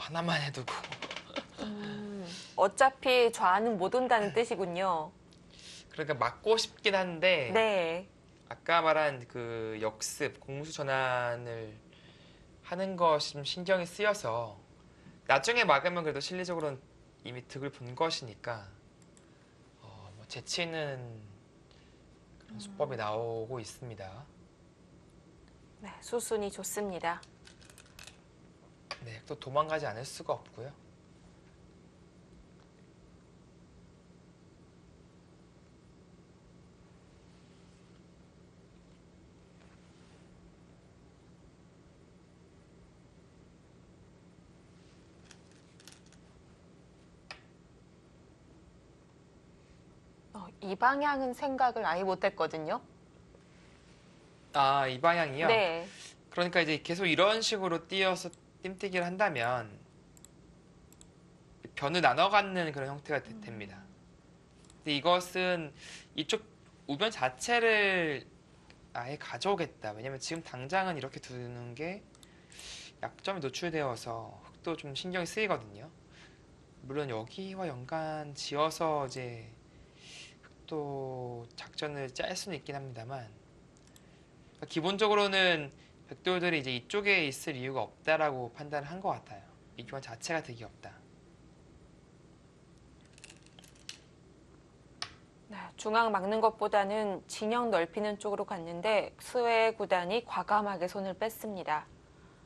하나만 해두고 어차피 좌는 못 온다는 뜻이군요. 그러니까 막고 싶긴 한데 네. 아까 말한 그 역습 공수 전환을 하는 것이 좀 신경이 쓰여서 나중에 막으면 그래도 실리적으로는 이미 득을 본 것이니까 뭐 재치 있는 그런 수법이 나오고 있습니다. 네, 수순이 좋습니다. 네, 또 도망가지 않을 수가 없고요. 이 방향은 생각을 아예 못했거든요. 이 방향이요? 네. 그러니까 이제 계속 이런 식으로 뛰어서 띵뛰기를 한다면 변을 나눠 갖는 그런 형태가 됩니다. 근데 이것은 이쪽 우변 자체를 아예 가져오겠다. 왜냐면 지금 당장은 이렇게 두는 게 약점이 노출되어서 흑도 좀 신경이 쓰이거든요. 물론 여기와 연관 지어서 이제 흑도 작전을 짤 수는 있긴 합니다만, 그러니까 기본적으로는 백돌들이 이제 이쪽에 있을 이유가 없다라고 판단을 한 것 같아요. 이 교환 자체가 득이 없다. 네, 중앙 막는 것보다는 진영 넓히는 쪽으로 갔는데 스웨 구단이 과감하게 손을 뺐습니다.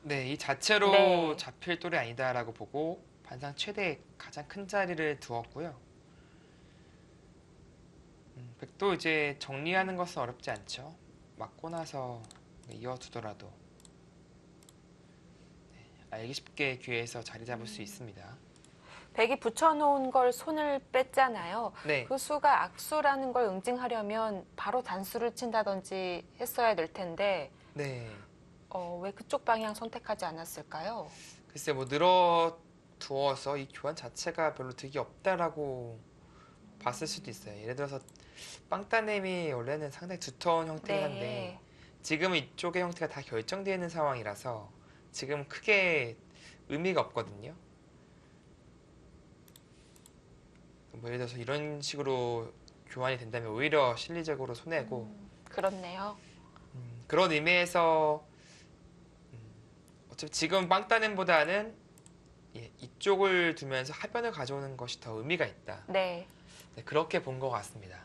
네, 이 자체로 네. 잡힐 돌이 아니다라고 보고 반상 최대 가장 큰 자리를 두었고요. 백도 이제 정리하는 것은 어렵지 않죠. 맞고 나서 이어두더라도 알기 쉽게 귀에서 자리 잡을 수 있습니다. 백이 붙여놓은 걸 손을 뺐잖아요. 네, 그 수가 악수라는 걸 응징하려면 바로 단수를 친다든지 했어야 될 텐데 네. 왜 그쪽 방향 선택하지 않았을까요? 글쎄 뭐 늘어두어서 이 교환 자체가 별로 득이 없다라고 봤을 수도 있어요. 예를 들어서 빵따님이 원래는 상당히 두터운 형태긴 한데 네. 지금은 이쪽의 형태가 다 결정되어 있는 상황이라서 지금 크게 의미가 없거든요. 뭐 예를 들어서 이런 식으로 교환이 된다면 오히려 실리적으로 손해고 그렇네요. 그런 의미에서 어차피 지금 빵따님보다는 이쪽을 두면서 하변을 가져오는 것이 더 의미가 있다. 네. 네, 그렇게 본 것 같습니다.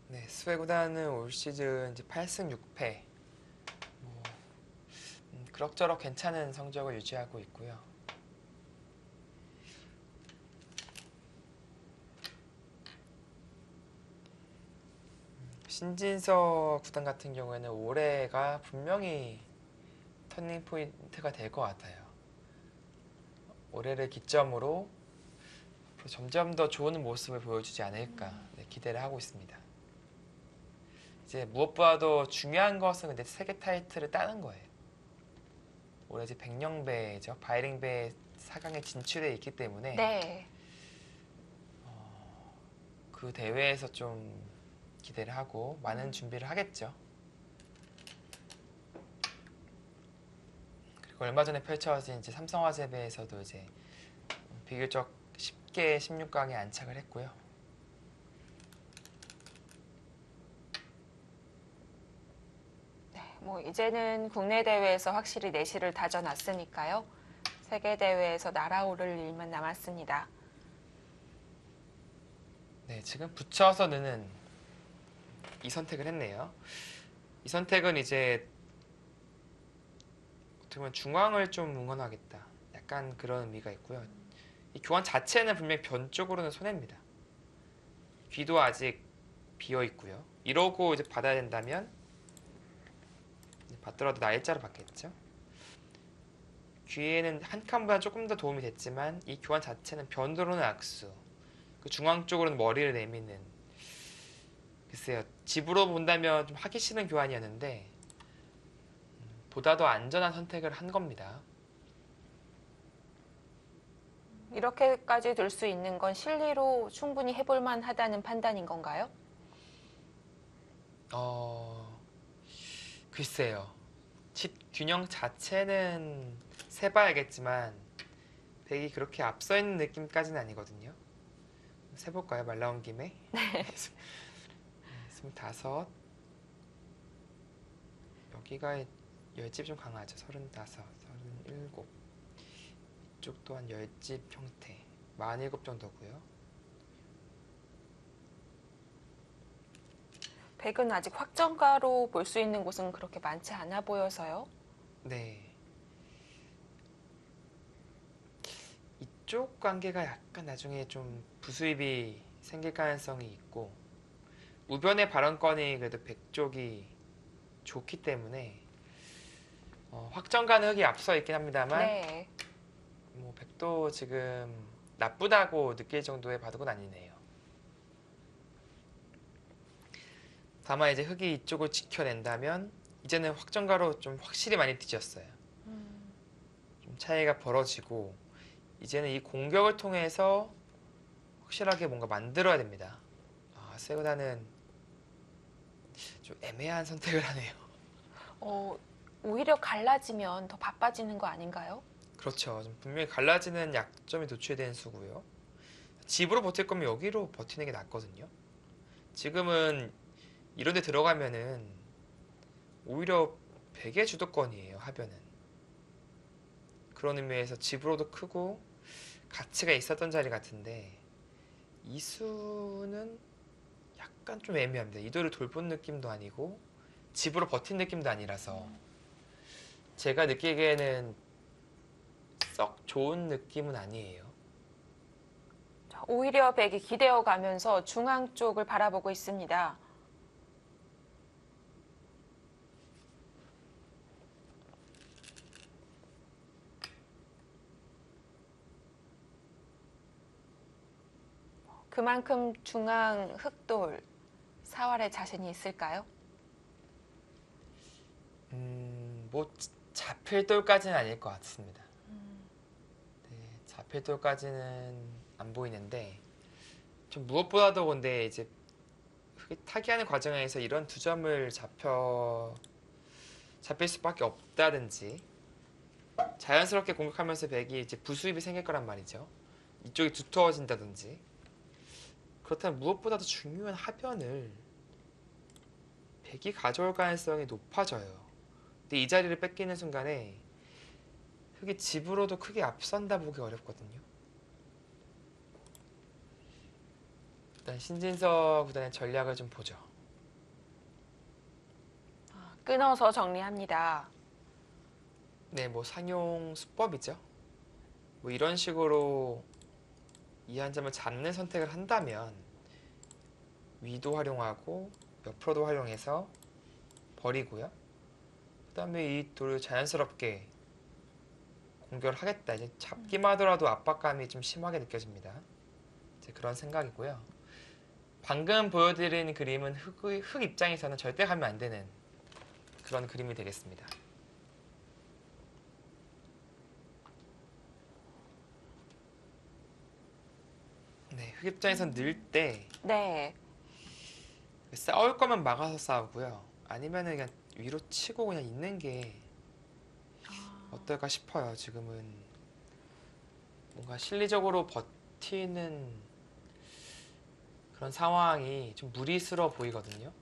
네, 스웨 구단은 올 시즌 이제 8승 6패. 뭐, 그럭저럭 괜찮은 성적을 유지하고 있고요. 신진서 구단 같은 경우에는 올해가 분명히 터닝 포인트가 될 것 같아요. 올해를 기점으로 앞으로 점점 더 좋은 모습을 보여주지 않을까 기대를 하고 있습니다. 이제 무엇보다도 중요한 것은 근데 세계 타이틀을 따는 거예요. 올해 이제 백령배죠. 바이링배 4강에 진출해 있기 때문에 네. 그 대회에서 좀 기대를 하고 많은 준비를 하겠죠. 그리고 얼마 전에 펼쳐진 이제 삼성화재배에서도 이제 비교적 쉽게 16강에 안착을 했고요. 뭐 이제는 국내 대회에서 확실히 내실을 다져놨으니까요. 세계 대회에서 날아오를 일만 남았습니다. 네, 지금 붙여서 넣는 이 선택을 했네요. 이 선택은 이제 어떻게 보면 중앙을 좀 응원하겠다. 약간 그런 의미가 있고요. 이 교환 자체는 분명히 변 쪽으로는 손해입니다. 귀도 아직 비어 있고요. 이러고 이제 받아야 된다면 받더라도 날짜로 받겠죠. 귀에는 한 칸보다 조금 더 도움이 됐지만 이 교환 자체는 변도로는 악수, 그 중앙 쪽으로는 머리를 내미는, 글쎄요, 집으로 본다면 좀 하기 싫은 교환이었는데 보다 더 안전한 선택을 한 겁니다. 이렇게까지 될 수 있는 건 실리로 충분히 해볼 만하다는 판단인 건가요? 글쎄요. 칩 균형 자체는 세봐야겠지만 백이 그렇게 앞서 있는 느낌까지는 아니거든요. 세볼까요? 말 나온 김에. 네. 25. 여기가 10집 좀 강하죠. 35, 37. 이쪽 또한 10집 형태. 47 정도고요. 백은 아직 확정가로 볼 수 있는 곳은 그렇게 많지 않아 보여서요. 네. 이쪽 관계가 약간 나중에 좀 부수입이 생길 가능성이 있고 우변의 발언권이 그래도 백쪽이 좋기 때문에 확정가는 흑이 앞서 있긴 합니다만 네. 뭐 백도 지금 나쁘다고 느낄 정도의 바둑은 아니네요. 다만 이제 흑이 이쪽을 지켜낸다면 이제는 확정가로 좀 확실히 많이 뒤졌어요. 좀 차이가 벌어지고 이제는 이 공격을 통해서 확실하게 뭔가 만들어야 됩니다. 세우다는 좀 애매한 선택을 하네요. 오히려 갈라지면 더 바빠지는 거 아닌가요? 그렇죠. 좀 분명히 갈라지는 약점이 노출된 수고요. 집으로 버틸 거면 여기로 버티는 게 낫거든요. 지금은 이런 데 들어가면은 오히려 백의 주도권이에요, 하변은. 그런 의미에서 집으로도 크고 가치가 있었던 자리 같은데 이 수는 약간 좀 애매합니다. 이도를 돌본 느낌도 아니고 집으로 버틴 느낌도 아니라서 제가 느끼기에는 썩 좋은 느낌은 아니에요. 자, 오히려 백이 기대어 가면서 중앙 쪽을 바라보고 있습니다. 그만큼 중앙 흑돌 사활의 자신이 있을까요? 뭐 잡힐 돌까지는 아닐 것 같습니다. 네, 잡힐 돌까지는 안 보이는데 좀 무엇보다도 근데 이제 흑이 타기하는 과정에서 이런 두 점을 잡힐 수밖에 없다든지 자연스럽게 공격하면서 백이 이제 부수입이 생길 거란 말이죠. 이쪽이 두터워진다든지 그렇다면 무엇보다도 중요한 하변을 백이 가져올 가능성이 높아져요. 근데 이 자리를 뺏기는 순간에 흑이 집으로도 크게 앞선다 보기 어렵거든요. 일단 신진서 구단의 전략을 좀 보죠. 끊어서 정리합니다. 네, 뭐 상용 수법이죠. 뭐 이런 식으로 이 한 점을 잡는 선택을 한다면 위도 활용하고 옆으로도 활용해서 버리고요. 그 다음에 이 돌을 자연스럽게 공격을 하겠다. 이제 잡기만 하더라도 압박감이 좀 심하게 느껴집니다. 이제 그런 생각이고요. 방금 보여드린 그림은 흑 입장에서는 절대 가면 안 되는 그런 그림이 되겠습니다. 네, 흑 입장에선 늘 때 네. 싸울 거면 막아서 싸우고요. 아니면은 그냥 위로 치고 그냥 있는 게 어떨까 싶어요. 지금은 뭔가 실리적으로 버티는 그런 상황이 좀 무리스러워 보이거든요.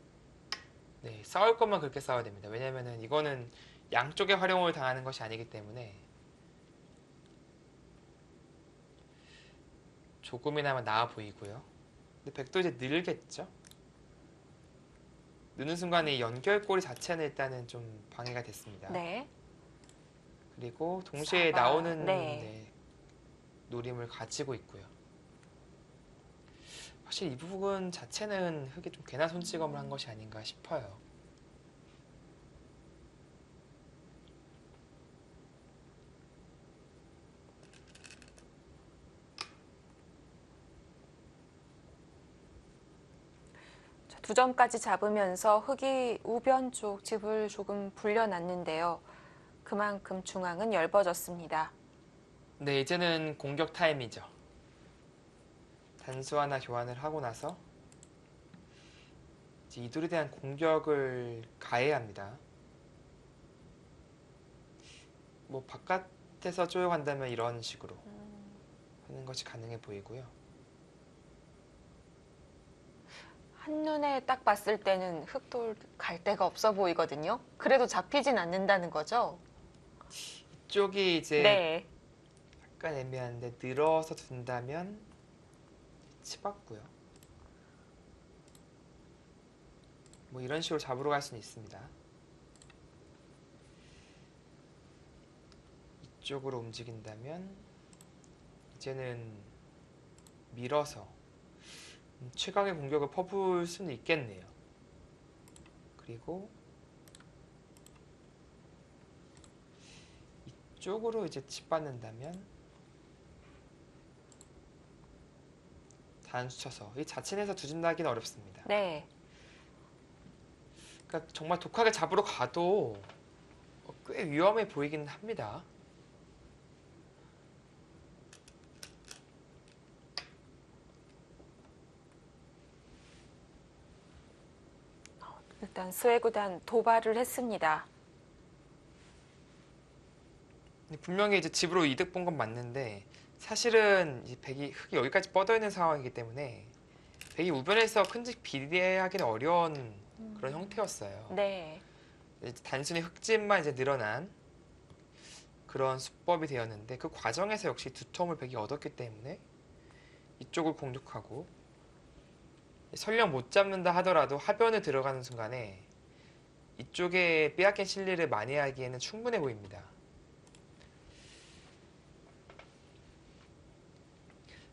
네, 싸울 거면 그렇게 싸워야 됩니다. 왜냐면은 이거는 양쪽에 활용을 당하는 것이 아니기 때문에 조금이나마 나아 보이고요. 근데 백도 이제 늘겠죠? 느는 순간에 이 연결고리 자체는 일단은 좀 방해가 됐습니다. 네. 그리고 동시에 사바, 나오는 네. 노림을 가지고 있고요. 확실히 이 부분 자체는 흑이 좀 괜한 손찌검을 한 것이 아닌가 싶어요. 자, 두 점까지 잡으면서 흑이 우변 쪽 집을 조금 불려놨는데요. 그만큼 중앙은 얇아졌습니다. 네, 이제는 공격 타임이죠. 단수 하나 교환을 하고 나서 이제 이 돌에 대한 공격을 가해야 합니다. 뭐 바깥에서 쪼여간다면 이런 식으로 하는 것이 가능해 보이고요. 한눈에 딱 봤을 때는 흑돌 갈 데가 없어 보이거든요. 그래도 잡히진 않는다는 거죠? 이쪽이 이제 네. 약간 애매한데 늘어서 둔다면 치받고요. 뭐 이런 식으로 잡으러 갈 수는 있습니다. 이쪽으로 움직인다면 이제는 밀어서 최강의 공격을 퍼부을 수는 있겠네요. 그리고 이쪽으로 이제 짓받는다면 단수 쳐서 이 자체내에서 두진다기는 어렵습니다. 네. 그러니까 정말 독하게 잡으러 가도 꽤 위험해 보이긴 합니다. 일단 스웨구단 도발을 했습니다. 분명히 이제 집으로 이득 본 건 맞는데 사실은 이 백이 흙이 여기까지 뻗어 있는 상황이기 때문에 백이 우변에서 큰 집 비대하기는 어려운 그런 형태였어요. 네. 이제 단순히 흙집만 이제 늘어난 그런 수법이 되었는데 그 과정에서 역시 두텀을 백이 얻었기 때문에 이쪽을 공격하고 설령 못 잡는다 하더라도 하변을 들어가는 순간에 이쪽에 빼앗긴 실리를 만회하기에는 충분해 보입니다.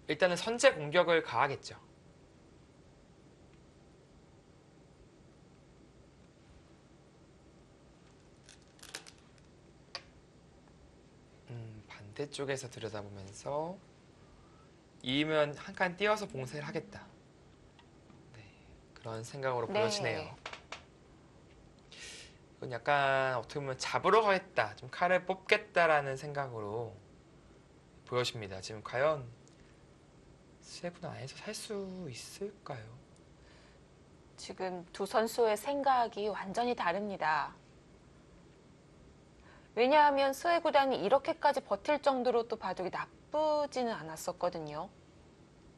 일단은 선제 공격을 가하겠죠. 반대쪽에서 들여다보면서 이면 한 칸 띄어서 봉쇄를 하겠다. 네, 그런 생각으로 네. 보여지네요. 이건 약간 어떻게 보면 잡으러 가겠다, 좀 칼을 뽑겠다라는 생각으로 보여집니다. 지금 과연 스웨군 안에서 살 수 있을까요? 지금 두 선수의 생각이 완전히 다릅니다. 왜냐하면 스웨구단이 이렇게까지 버틸 정도로 또 바둑이 나쁘지는 않았었거든요.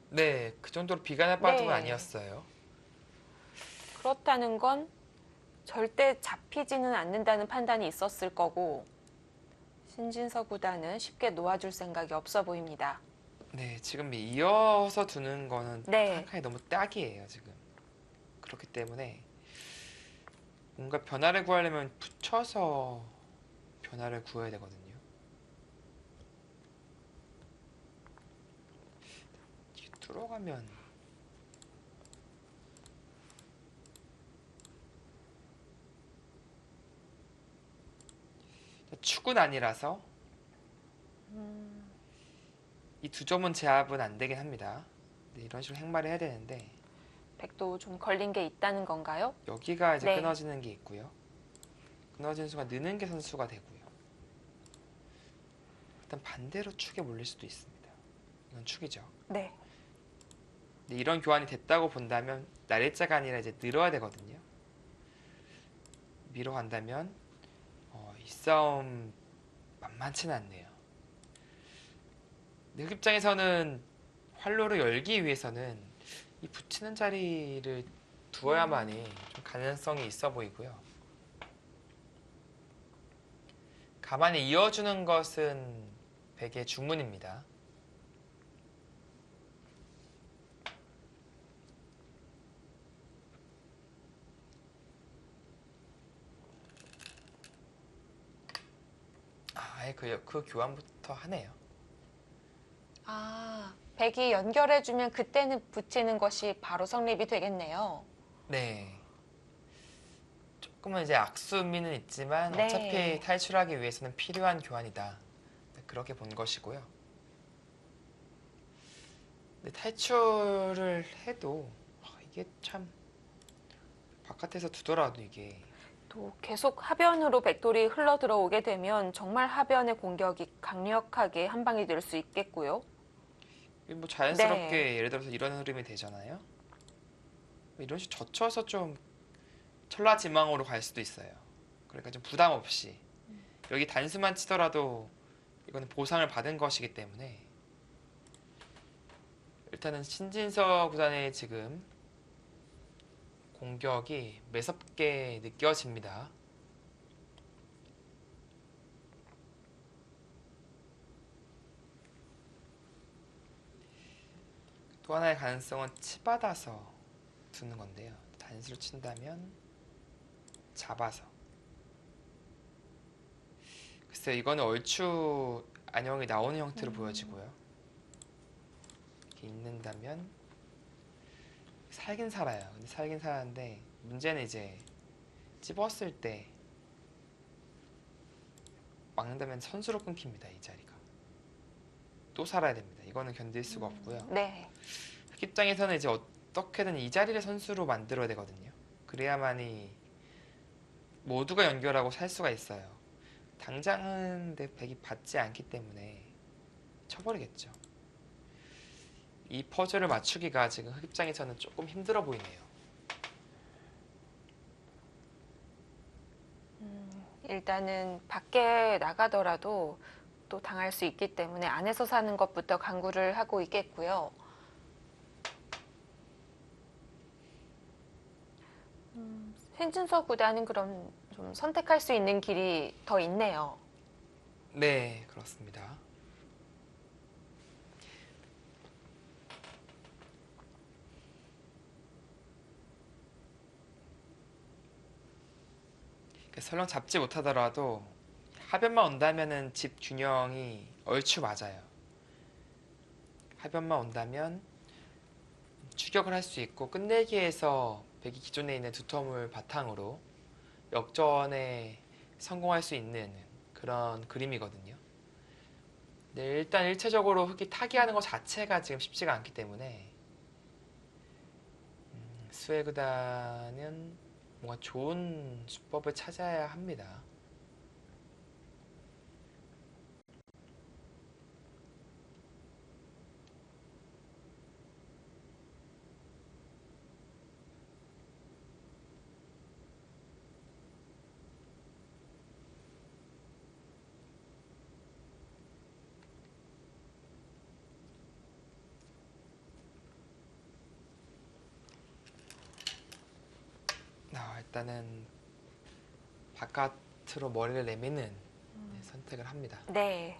네, 그 정도로 비관할 바둑은 네. 아니었어요. 그렇다는 건 절대 잡히지는 않는다는 판단이 있었을 거고 신진서 구단은 쉽게 놓아줄 생각이 없어 보입니다. 네, 지금 이어서 두는 거는 네. 한 칸이 너무 딱이에요, 지금. 그렇기 때문에 뭔가 변화를 구하려면 붙여서 변화를 구해야 되거든요. 이게 뚫어가면 축은 아니라서 이 두 점은 제압은 안 되긴 합니다. 네, 이런 식으로 행마를 해야 되는데 백도 좀 걸린 게 있다는 건가요? 여기가 이제 네. 끊어지는 게 있고요. 끊어지는 순간 느는 게 선수가 되고요. 일단 반대로 축에 몰릴 수도 있습니다. 이건 축이죠. 네. 근데 이런 교환이 됐다고 본다면 날일자가 아니라 이제 늘어야 되거든요. 미러 간다면 이 싸움 만만치는 않네요. 내 입장에서는 활로를 열기 위해서는 이 붙이는 자리를 두어야만이 좀 가능성이 있어 보이고요. 가만히 이어주는 것은 백의 주문입니다. 아예 그 교환부터 하네요. 아, 백이 연결해주면 그때는 붙이는 것이 바로 성립이 되겠네요. 네. 조금은 이제 악수미는 있지만 네. 어차피 탈출하기 위해서는 필요한 교환이다. 네, 그렇게 본 것이고요. 근데 탈출을 해도 이게 참 바깥에서 두더라도 이게 또 계속 하변으로 백돌이 흘러 들어오게 되면 정말 하변의 공격이 강력하게 한 방이 될 수 있겠고요. 뭐 자연스럽게 네. 예를 들어서 이런 흐름이 되잖아요. 이런 식으로 젖혀서 좀 천라지망으로 갈 수도 있어요. 그러니까 좀 부담 없이 여기 단수만 치더라도 이거는 보상을 받은 것이기 때문에 일단은 신진서 구단의 지금 공격이 매섭게 느껴집니다. 또 하나의 가능성은 치받아서 두는 건데요. 단수를 친다면 잡아서. 글쎄요, 이거는 얼추 안형이 나오는 형태로 보여지고요. 이렇게 있는다면 살긴 살아요. 근데 살긴 사는데 문제는 이제 찝었을 때 막는다면 선수로 끊깁니다. 이 자리가. 또 살아야 됩니다. 이거는 견딜 수가 없고요. 네. 흑 입장에서는 이제 어떻게든 이 자리를 선수로 만들어야 되거든요. 그래야만이 모두가 연결하고 살 수가 있어요. 당장은 내 백이 받지 않기 때문에 쳐버리겠죠. 이 퍼즐을 맞추기가 지금 흑 입장에서는 조금 힘들어 보이네요. 일단은 밖에 나가더라도 또 당할 수 있기 때문에 안에서 사는 것부터 강구를 하고 있겠고요. 신진서 구단은 그럼 좀 선택할 수 있는 길이 더 있네요. 네, 그렇습니다. 설령 잡지 못하더라도 하변만 온다면은 집 균형이 얼추 맞아요. 하변만 온다면 추격을 할 수 있고 끝내기에서 백이 기존에 있는 두텀을 바탕으로 역전에 성공할 수 있는 그런 그림이거든요. 네, 일단 일체적으로 흑이 타기하는 것 자체가 지금 쉽지가 않기 때문에 스웨 구단은 뭔가 좋은 수법을 찾아야 합니다. 일단은 바깥으로 머리를 내미는 선택을 합니다. 네.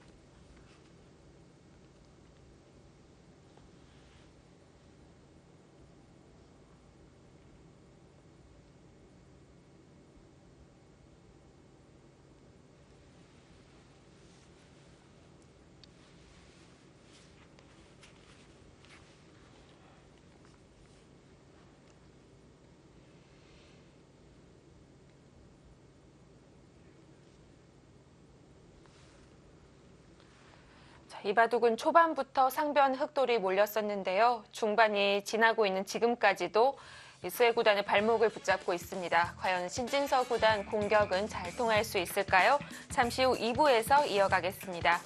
이바둑은 초반부터 상변 흑돌이 몰렸었는데요. 중반이 지나고 있는 지금까지도 스웨 구단의 발목을 붙잡고 있습니다. 과연 신진서 구단 공격은 잘 통할 수 있을까요? 잠시 후 2부에서 이어가겠습니다.